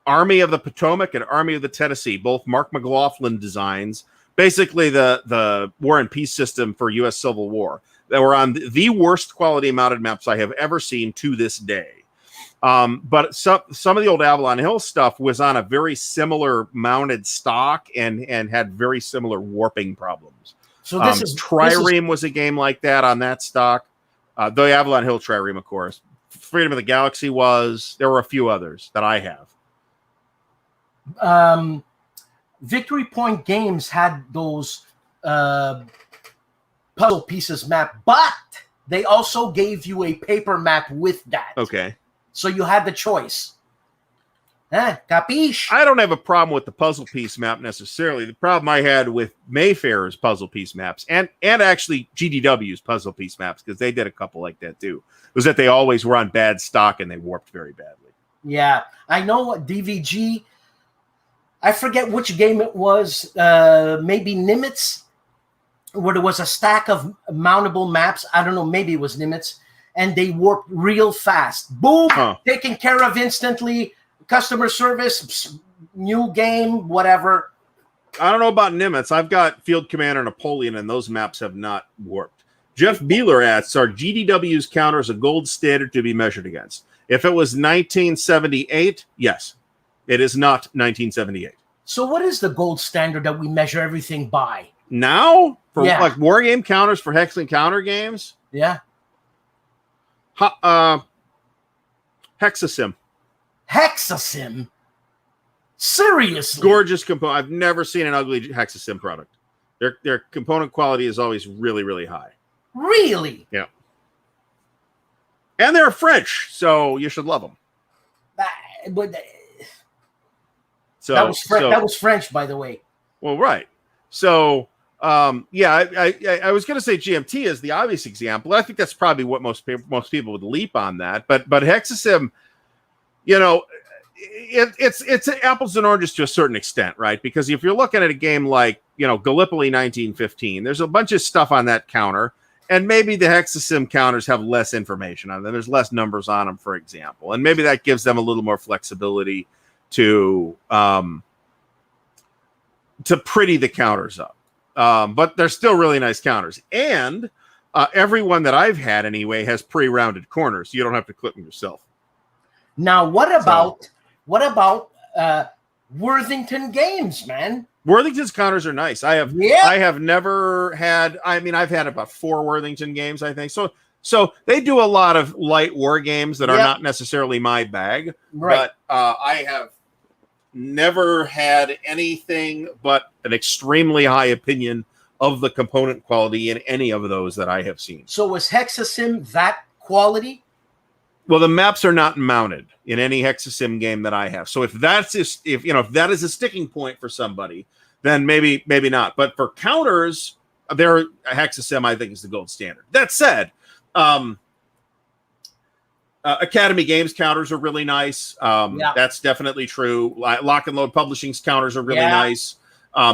Army of the Potomac and Army of the Tennessee, both Mark McLaughlin designs, basically the War and Peace system for U.S. Civil War. They were on the worst quality mounted maps I have ever seen to this day. But some of the old Avalon Hill stuff was on a very similar mounted stock and had very similar warping problems. So this is Trireme was a game like that on that stock. The Avalon Hill Trireme, of course. Freedom of the Galaxy was. There were a few others that I have. Victory Point Games had those puzzle pieces map, but they also gave you a paper map with that. Okay. So you had the choice. Capiche? I don't have a problem with the puzzle piece map necessarily. The problem I had with Mayfair's puzzle piece maps and actually GDW's puzzle piece maps, because they did a couple like that too, was that they always were on bad stock and they warped very badly. Yeah. I know what DVG... I forget which game it was, maybe Nimitz, where there was a stack of mountable maps. I don't know, maybe it was Nimitz, and they warped real fast. Boom! Taken care of instantly. Customer service, new game, whatever. I don't know about Nimitz. I've got Field Commander Napoleon, and those maps have not warped. Jeff Beeler asks, are GDW's counters a gold standard to be measured against? If it was 1978, yes. It is not 1978. So what is the gold standard that we measure everything by? Now? For like war game counters for hex and counter games? Yeah. Hexasim. Hexasim? Seriously? Gorgeous component. I've never seen an ugly Hexasim product. Their component quality is always really, really high. Really? Yeah. And they're French, so you should love them. So that was French, by the way. Well, right. So, yeah, I was going to say GMT is the obvious example. I think that's probably what most people would leap on that. But Hexasim, you know, it's apples and oranges to a certain extent, right? Because if you're looking at a game like, you know, Gallipoli 1915, there's a bunch of stuff on that counter. And maybe the Hexasim counters have less information on them. There's less numbers on them, for example. And maybe that gives them a little more flexibility to pretty the counters up. But they're still really nice counters. And everyone that I've had, anyway, has pre-rounded corners. So you don't have to clip them yourself. Now, what about Worthington Games, man? Worthington's counters are nice. I have never had. I mean, I've had about 4 Worthington games, I think. So they do a lot of light war games that are not necessarily my bag. Right. But I have never had anything but an extremely high opinion of the component quality in any of those that I have seen. So was Hexasim that quality? Well, the maps are not mounted in any Hexasim game that I have. So if that is a sticking point for somebody, then maybe not. But for counters, Hexasim, I think, is the gold standard. That said, Academy Games counters are really nice. That's definitely true. Lock and Load Publishing's counters are really nice.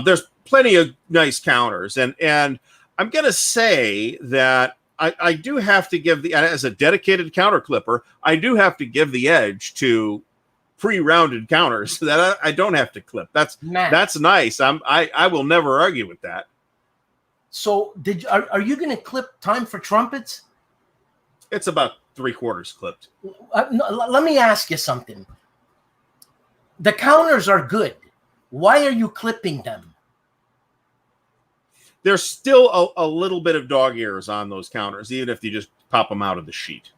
There's plenty of nice counters, and I'm gonna say that I do have to give as a dedicated counter clipper, I do have to give the edge to pre-rounded counters that I don't have to clip. That's nice. I will never argue with that. So are you going to clip Time for Trumpets? It's about 3/4 clipped. Let me ask you something. The counters are good. Why are you clipping them? There's still a little bit of dog ears on those counters, even if you just pop them out of the sheet.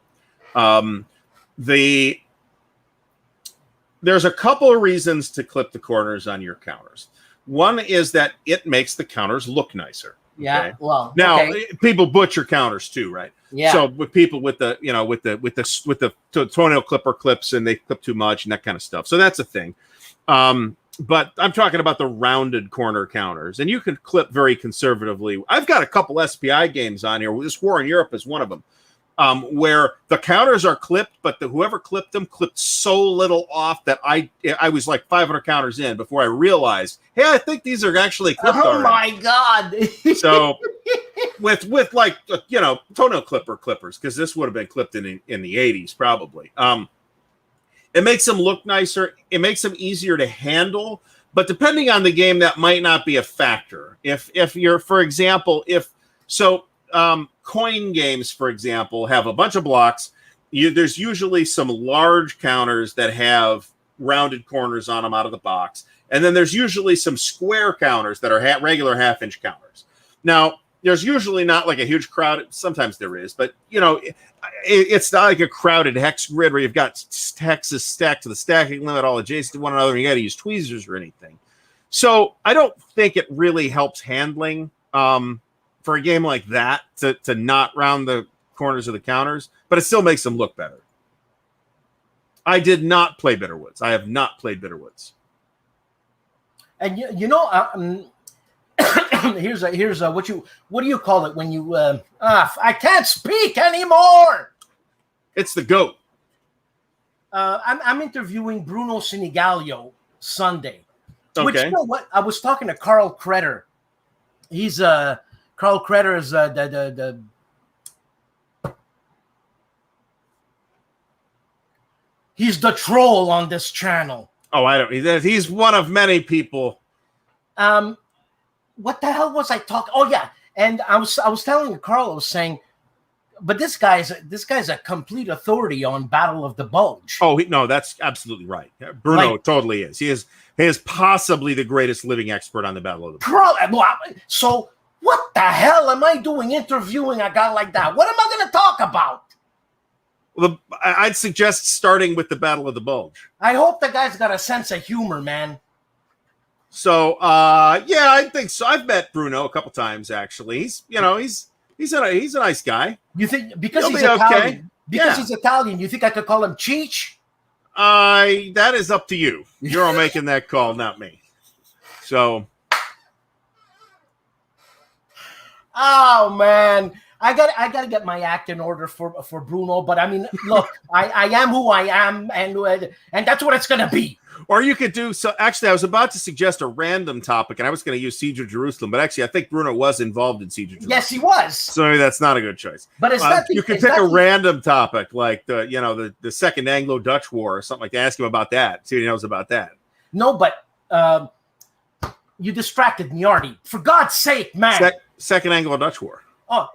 There's a couple of reasons to clip the corners on your counters. One is that it makes the counters look nicer. Yeah. Okay? Well, now people butcher counters too, right? Yeah. So with people with the toenail clipper clips, and they clip too much and that kind of stuff. So that's a thing. But I'm talking about the rounded corner counters, and you can clip very conservatively. I've got a couple SPI games on here. This War in Europe is one of them, where the counters are clipped, but whoever clipped them clipped so little off that I was like 500 counters in before I realized, hey, I think these are actually clipped. Oh my God! So with like toenail clippers, because this would have been clipped in the 80s probably. It makes them look nicer. It makes them easier to handle. But depending on the game, that might not be a factor. If you're, for example, coin games, for example, have a bunch of blocks. There's usually some large counters that have rounded corners on them out of the box. And then there's usually some square counters that are regular half-inch counters. Now, there's usually not like a huge crowd. Sometimes there is, but it's not like a crowded hex grid where you've got hexes stacked to the stacking limit, all adjacent to one another, and you got to use tweezers or anything. So I don't think it really helps handling for a game like that to not round the corners of the counters, but it still makes them look better. I did not play Bitterwoods. I have not played Bitterwoods. And here's what do you call it when you I can't speak anymore. It's the GOAT. I'm interviewing Bruno Sinigalio Sunday. Okay. Which, you know what? I was talking to Carl Kretter. He's Carl Kretter is he's the troll on this channel. Oh, I don't. He's one of many people. What the hell was I talking? Oh yeah, and I was telling Carl, I was saying, but this guy's a complete authority on Battle of the Bulge. Oh no, that's absolutely right. Bruno totally is. He is possibly the greatest living expert on the Battle of the Bulge. So what the hell am I doing interviewing a guy like that? What am I going to talk about? Well, I'd suggest starting with the Battle of the Bulge. I hope the guy's got a sense of humor, man. So, yeah, I think so. I've met Bruno a couple times actually. He's a nice guy. You think because he's Italian? Okay. Because he's Italian, you think I could call him Cheech? That is up to you. You're making that call, not me. So, oh man, I got to get my act in order for Bruno. But I mean, look, I am who I am, and that's what it's gonna be. Or you could do so. Actually, I was about to suggest a random topic, and I was going to use Siege of Jerusalem, but actually, I think Bruno was involved in Siege of Jerusalem. Yes, he was. So maybe that's not a good choice. But you could pick a random topic, like the Second Anglo-Dutch War or something like that. Ask him about that. See what he knows about that. No, but you distracted me, Artie. For God's sake, man. Second Anglo-Dutch War. Oh,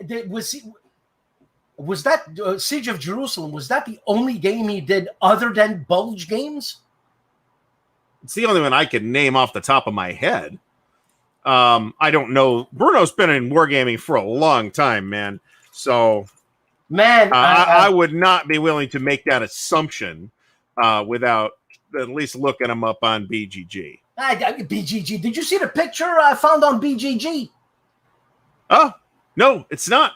was that Siege of Jerusalem? Was that the only game he did other than Bulge games? It's the only one I can name off the top of my head. I don't know. Bruno's been in wargaming for a long time, man. So, man, I would not be willing to make that assumption without at least looking him up on BGG. BGG. Did you see the picture I found on BGG? Oh, no, it's not.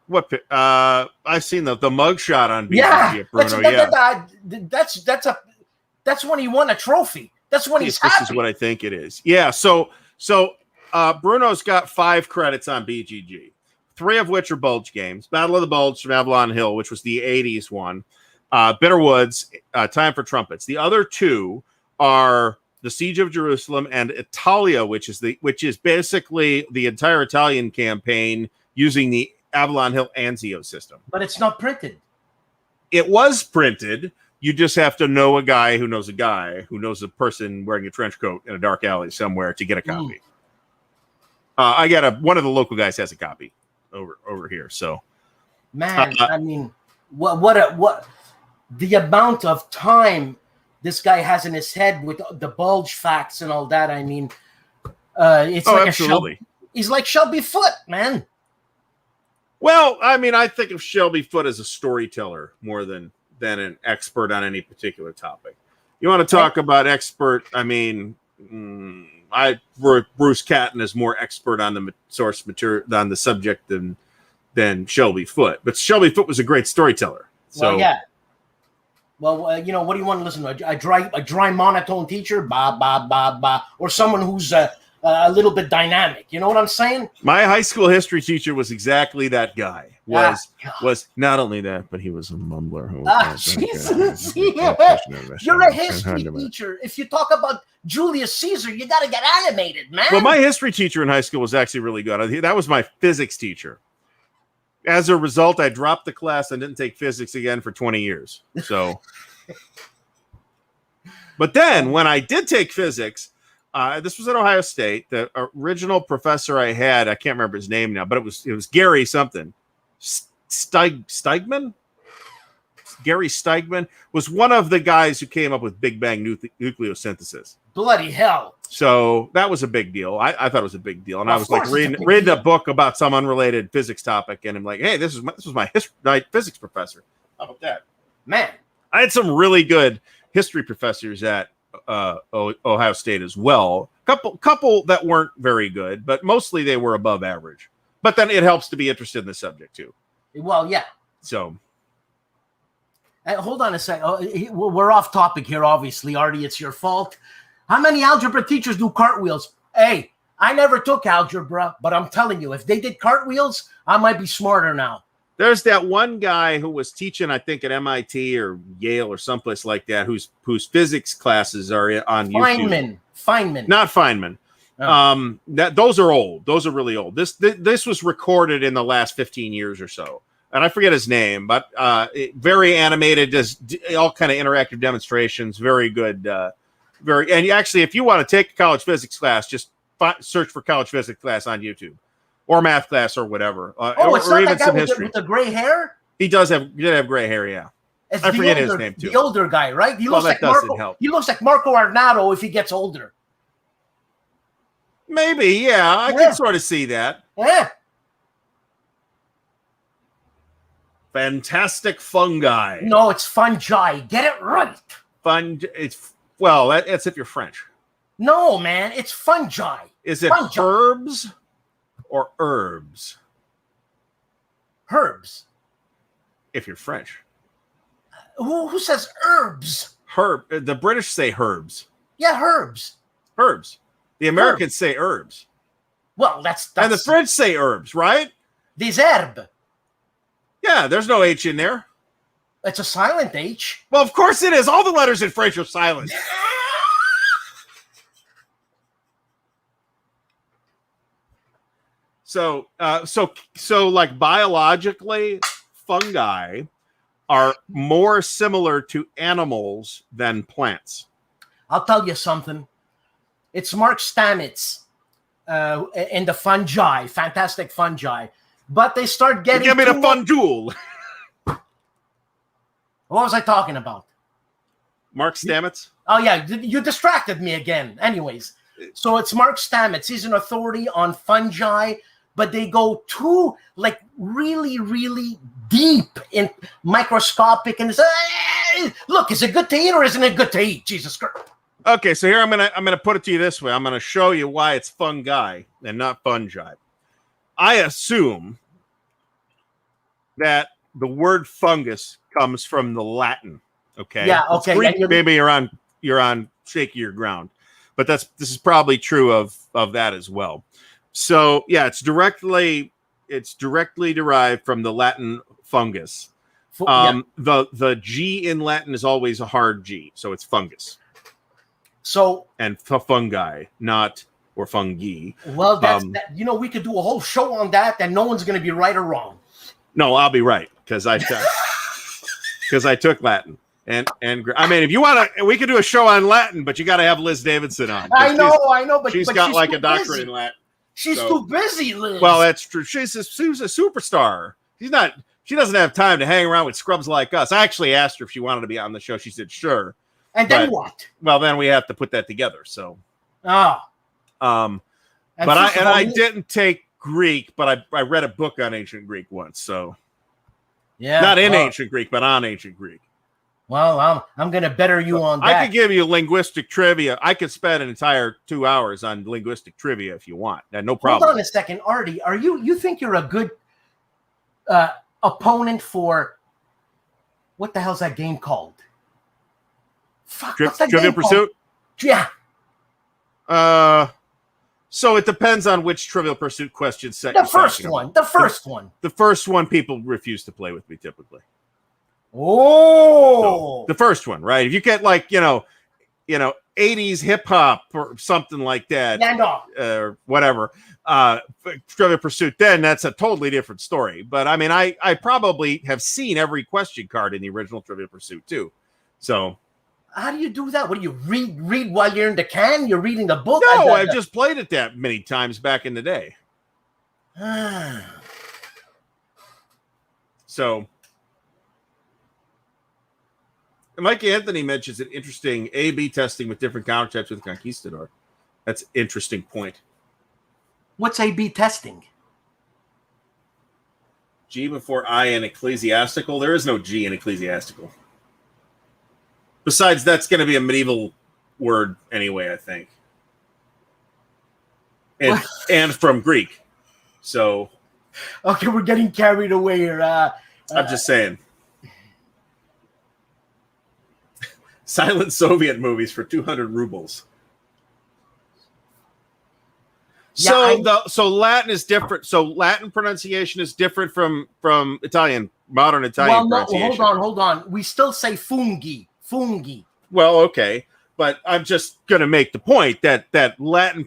What? I've seen the mugshot on BGG. Bruno. That's when he won a trophy. That's when he's happy. This is what I think it is. Yeah. So Bruno's got 5 credits on BGG, 3 of which are Bulge games. Battle of the Bulge from Avalon Hill, which was the 80s one. Bitter Woods, Time for Trumpets. The other 2 are the Siege of Jerusalem and Italia, which is basically the entire Italian campaign using the Avalon Hill Anzio system. But it's not printed. It was printed. You just have to know a guy who knows a person wearing a trench coat in a dark alley somewhere to get a copy. I got one of the local guys has a copy over here. So, man, I mean, what the amount of time this guy has in his head with the Bulge facts and all that. I mean, it's like absolutely. He's like Shelby Foote, man. Well, I mean, I think of Shelby Foote as a storyteller more than an expert on any particular topic. You want to talk about expert? I mean, Bruce Catton is more expert on the source material, on the subject than Shelby Foote. But Shelby Foote was a great storyteller. So, well, yeah. Well, what do you want to listen to? A dry monotone teacher, ba ba ba ba, or someone who's a little bit dynamic. You know what I'm saying? My high school history teacher was exactly that guy. Was not only that, but he was a mumbler. Jesus. You're a history teacher. If you talk about Julius Caesar, you got to get animated, man. Well, my history teacher in high school was actually really good. That was my physics teacher. As a result, I dropped the class and didn't take physics again for 20 years. So, but then when I did take physics, this was at Ohio State. The original professor I had, I can't remember his name now, but it was Gary something. Steigman? Gary Steigman was one of the guys who came up with Big Bang nucleosynthesis. Bloody hell. So that was a big deal. I thought it was a big deal. And I was like reading a book about some unrelated physics topic. And I'm like, hey, this was my physics professor. How about that? Man. I had some really good history professors at Ohio State as well. Couple that weren't very good, but mostly they were above average. But then it helps to be interested in the subject too. Well, yeah. So, hold on a sec. We're off topic here, obviously, Artie. It's your fault. How many algebra teachers do cartwheels? Hey, I never took algebra, but I'm telling you, if they did cartwheels, I might be smarter now. There's that one guy who was teaching, I think, at MIT or Yale or someplace like that, whose physics classes are on YouTube. Feynman. Not Feynman. Oh. Those are old. Those are really old. This was recorded in the last 15 years or so. And I forget his name, but very animated, does all kind of interactive demonstrations. Very good And actually, if you want to take a college physics class, just search for college physics class on YouTube, or math class, or whatever. It's or not even that guy some with history. with the gray hair. He did have gray hair. Yeah, It's I forget his name too. The older guy, right? He Well, looks that like doesn't Marco. help. He looks like Marco Arnaudo if he gets older. Maybe, yeah, I can sort of see that. Yeah. Fantastic fungi. No, it's fungi. Get it right. That's if you're French. No, man, it's fungi. Is it fungi. herbs or herbs? Herbs. If you're French. Who says herbs? The British say herbs. Yeah, herbs. Herbs. The Americans say herbs. Well, that's and the French say herbs, right? Des herbes. Yeah, there's no H in there. It's a silent H. Well, of course it is. All the letters in French are silent. So like biologically, fungi are more similar to animals than plants. I'll tell you something. It's Mark Stamets in the fungi, fantastic fungi. But they start getting. Give me the fun duel. What was I talking about? Mark Stamets? Oh, yeah. You distracted me again. Anyways, so it's Mark Stamets. He's an authority on fungi, but they go too, like, really, really deep in microscopic. And look, is it good to eat or isn't it good to eat? Jesus Christ. Okay, so here I'm gonna put it to you this way. I'm gonna show you why it's fungi and not fungi. I assume that the word fungus comes from the Latin. Okay. Yeah. Okay. Greek, maybe you're on shakier ground, but this is probably true of that as well. So yeah, it's directly derived from the Latin fungus. The G in Latin is always a hard G, so it's fungus. So and fungi, not or fungi. Well, that's we could do a whole show on that, and no one's going to be right or wrong. No, I'll be right because I took Latin. And I mean, if you want to, we could do a show on Latin, but you got to have Liz Davidson on. I know, but she's got like a doctorate in Latin. She's too busy, Liz. Well, that's true. She's a superstar. She doesn't have time to hang around with scrubs like us. I actually asked her if she wanted to be on the show. She said sure. And then what? Well, then we have to put that together. So. Oh. I didn't take Greek, but I read a book on ancient Greek once. So. Yeah. Not in ancient Greek, but on ancient Greek. Well, I'm going to better you on that. I could give you linguistic trivia. I could spend an entire 2 hours on linguistic trivia if you want. No problem. Hold on a second, Artie. You think you're a good opponent for what the hell's that game called? Fuck, what's that Trivial game Pursuit? Called? Yeah. So it depends on which Trivial Pursuit question set. The first one. The first one people refuse to play with me typically. Oh, so, the first one, right? If you get like 80s hip hop or something like that, or whatever, Trivial Pursuit, then that's a totally different story. But I mean, I probably have seen every question card in the original Trivial Pursuit too. So how do you do that? What do you read while you're in the can? You're reading the book? No, I've just played it that many times back in the day. So. Mike Anthony mentions an interesting A/B testing with different counter types with Conquistador. That's an interesting point. What's A/B testing? G before I in ecclesiastical. There is no G in ecclesiastical. Besides, that's going to be a medieval word anyway, I think. And from Greek. So. Okay, we're getting carried away here. I'm just saying. Silent Soviet movies for 200 rubles. Yeah, so Latin is different. So Latin pronunciation is different from Italian, modern Italian pronunciation. Hold on. We still say fungi. Well, okay, but I'm just going to make the point that Latin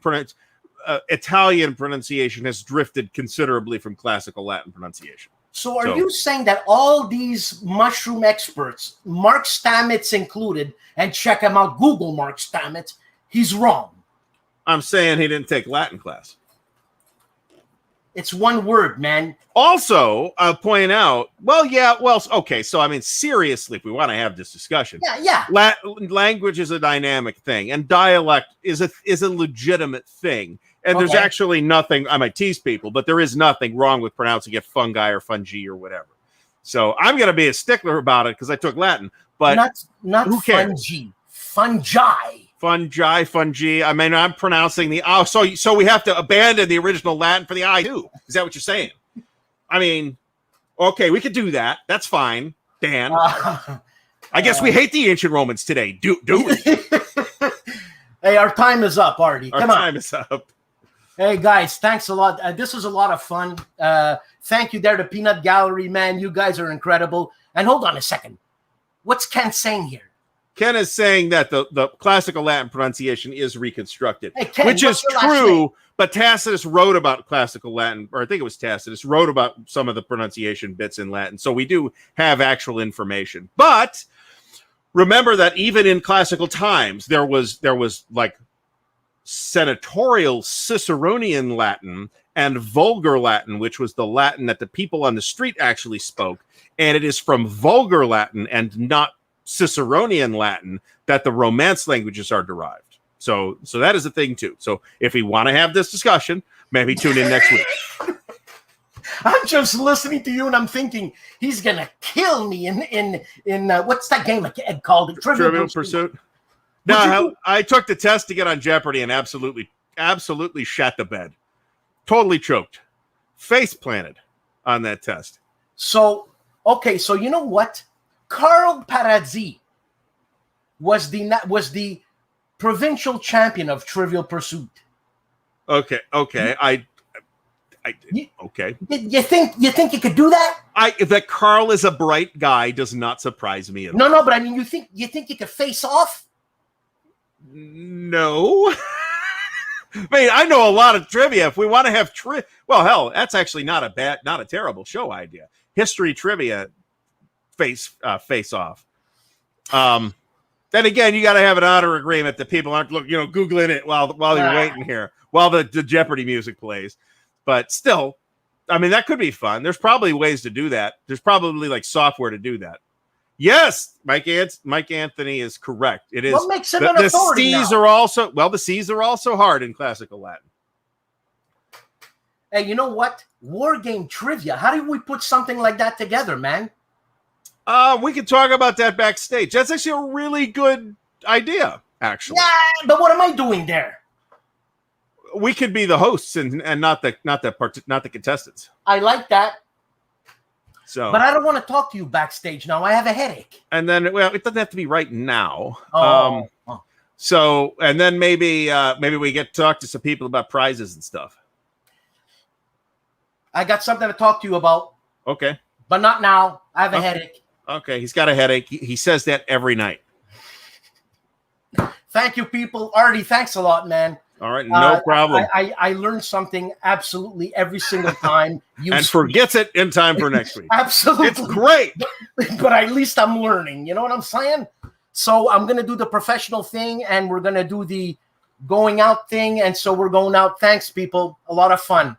Italian pronunciation has drifted considerably from classical Latin pronunciation. So are you saying that all these mushroom experts, Mark Stamets included, and check him out, Google Mark Stamets, he's wrong? I'm saying he didn't take Latin class. It's one word, man. Also, I'll point out, okay, so I mean, seriously, if we want to have this discussion, language is a dynamic thing, and dialect is a legitimate thing. And there's actually nothing, I might tease people, but there is nothing wrong with pronouncing it fungi or fungi or whatever. So I'm going to be a stickler about it because I took Latin, but not who cares? Fungi. Fungi. I mean, I'm pronouncing the O. So we have to abandon the original Latin for the I too. Is that what you're saying? I mean, okay, we could do that. That's fine, Dan. I guess we hate the ancient Romans today. Do we? Hey, our time is up, Artie. Come on. Our time is up. Hey, guys, thanks a lot. This was a lot of fun. Thank you there to Peanut Gallery, man. You guys are incredible. And hold on a second. What's Ken saying here? Ken is saying that the classical Latin pronunciation is reconstructed, hey, Ken, which is true, but Tacitus wrote about classical Latin, or I think it was Tacitus, wrote about some of the pronunciation bits in Latin. So we do have actual information. But remember that even in classical times, there was like senatorial Ciceronian Latin and vulgar Latin, which was the Latin that the people on the street actually spoke. And it is from vulgar Latin and not Ciceronian Latin that the Romance languages are derived. So that is a thing too. So if we want to have this discussion, maybe tune in next week. I'm just listening to you and I'm thinking he's gonna kill me in what's that game called? Trivial Pursuit. No, I took the test to get on Jeopardy and absolutely shat the bed. Totally choked. Face planted on that test. So you know what? Carl Parazzi was the provincial champion of Trivial Pursuit. Okay. Okay. You think you could do that? That Carl is a bright guy does not surprise me at all. No, but I mean, you think you could face off? No. I mean, I know a lot of trivia. If we want to have well, hell, that's actually not a terrible show idea. History trivia face off. Then again, you got to have an honor agreement that people aren't Googling it while you're waiting here, while the Jeopardy music plays. But still, I mean, that could be fun. There's probably ways to do that. There's probably like software to do that. Yes, Mike Anthony is correct. It is. What makes it an authority C's now? the C's are also hard in classical Latin. Hey, you know what? War game trivia. How do we put something like that together, man? We can talk about that backstage. That's actually a really good idea, actually. Yeah, but what am I doing there? We could be the hosts and not the contestants. I like that. So, but I don't want to talk to you backstage now. I have a headache. And then, well, it doesn't have to be right now. Oh. So, and then maybe we get to talk to some people about prizes and stuff. I got something to talk to you about. Okay. But not now. I have a headache. Okay, he's got a headache. He says that every night. Thank you, people. Artie, thanks a lot, man. All right, no problem. I learned something absolutely every single time. And forgets it in time for next week. Absolutely. It's great. But at least I'm learning. You know what I'm saying? So I'm going to do the professional thing, and we're going to do the going out thing. And so we're going out. Thanks, people. A lot of fun.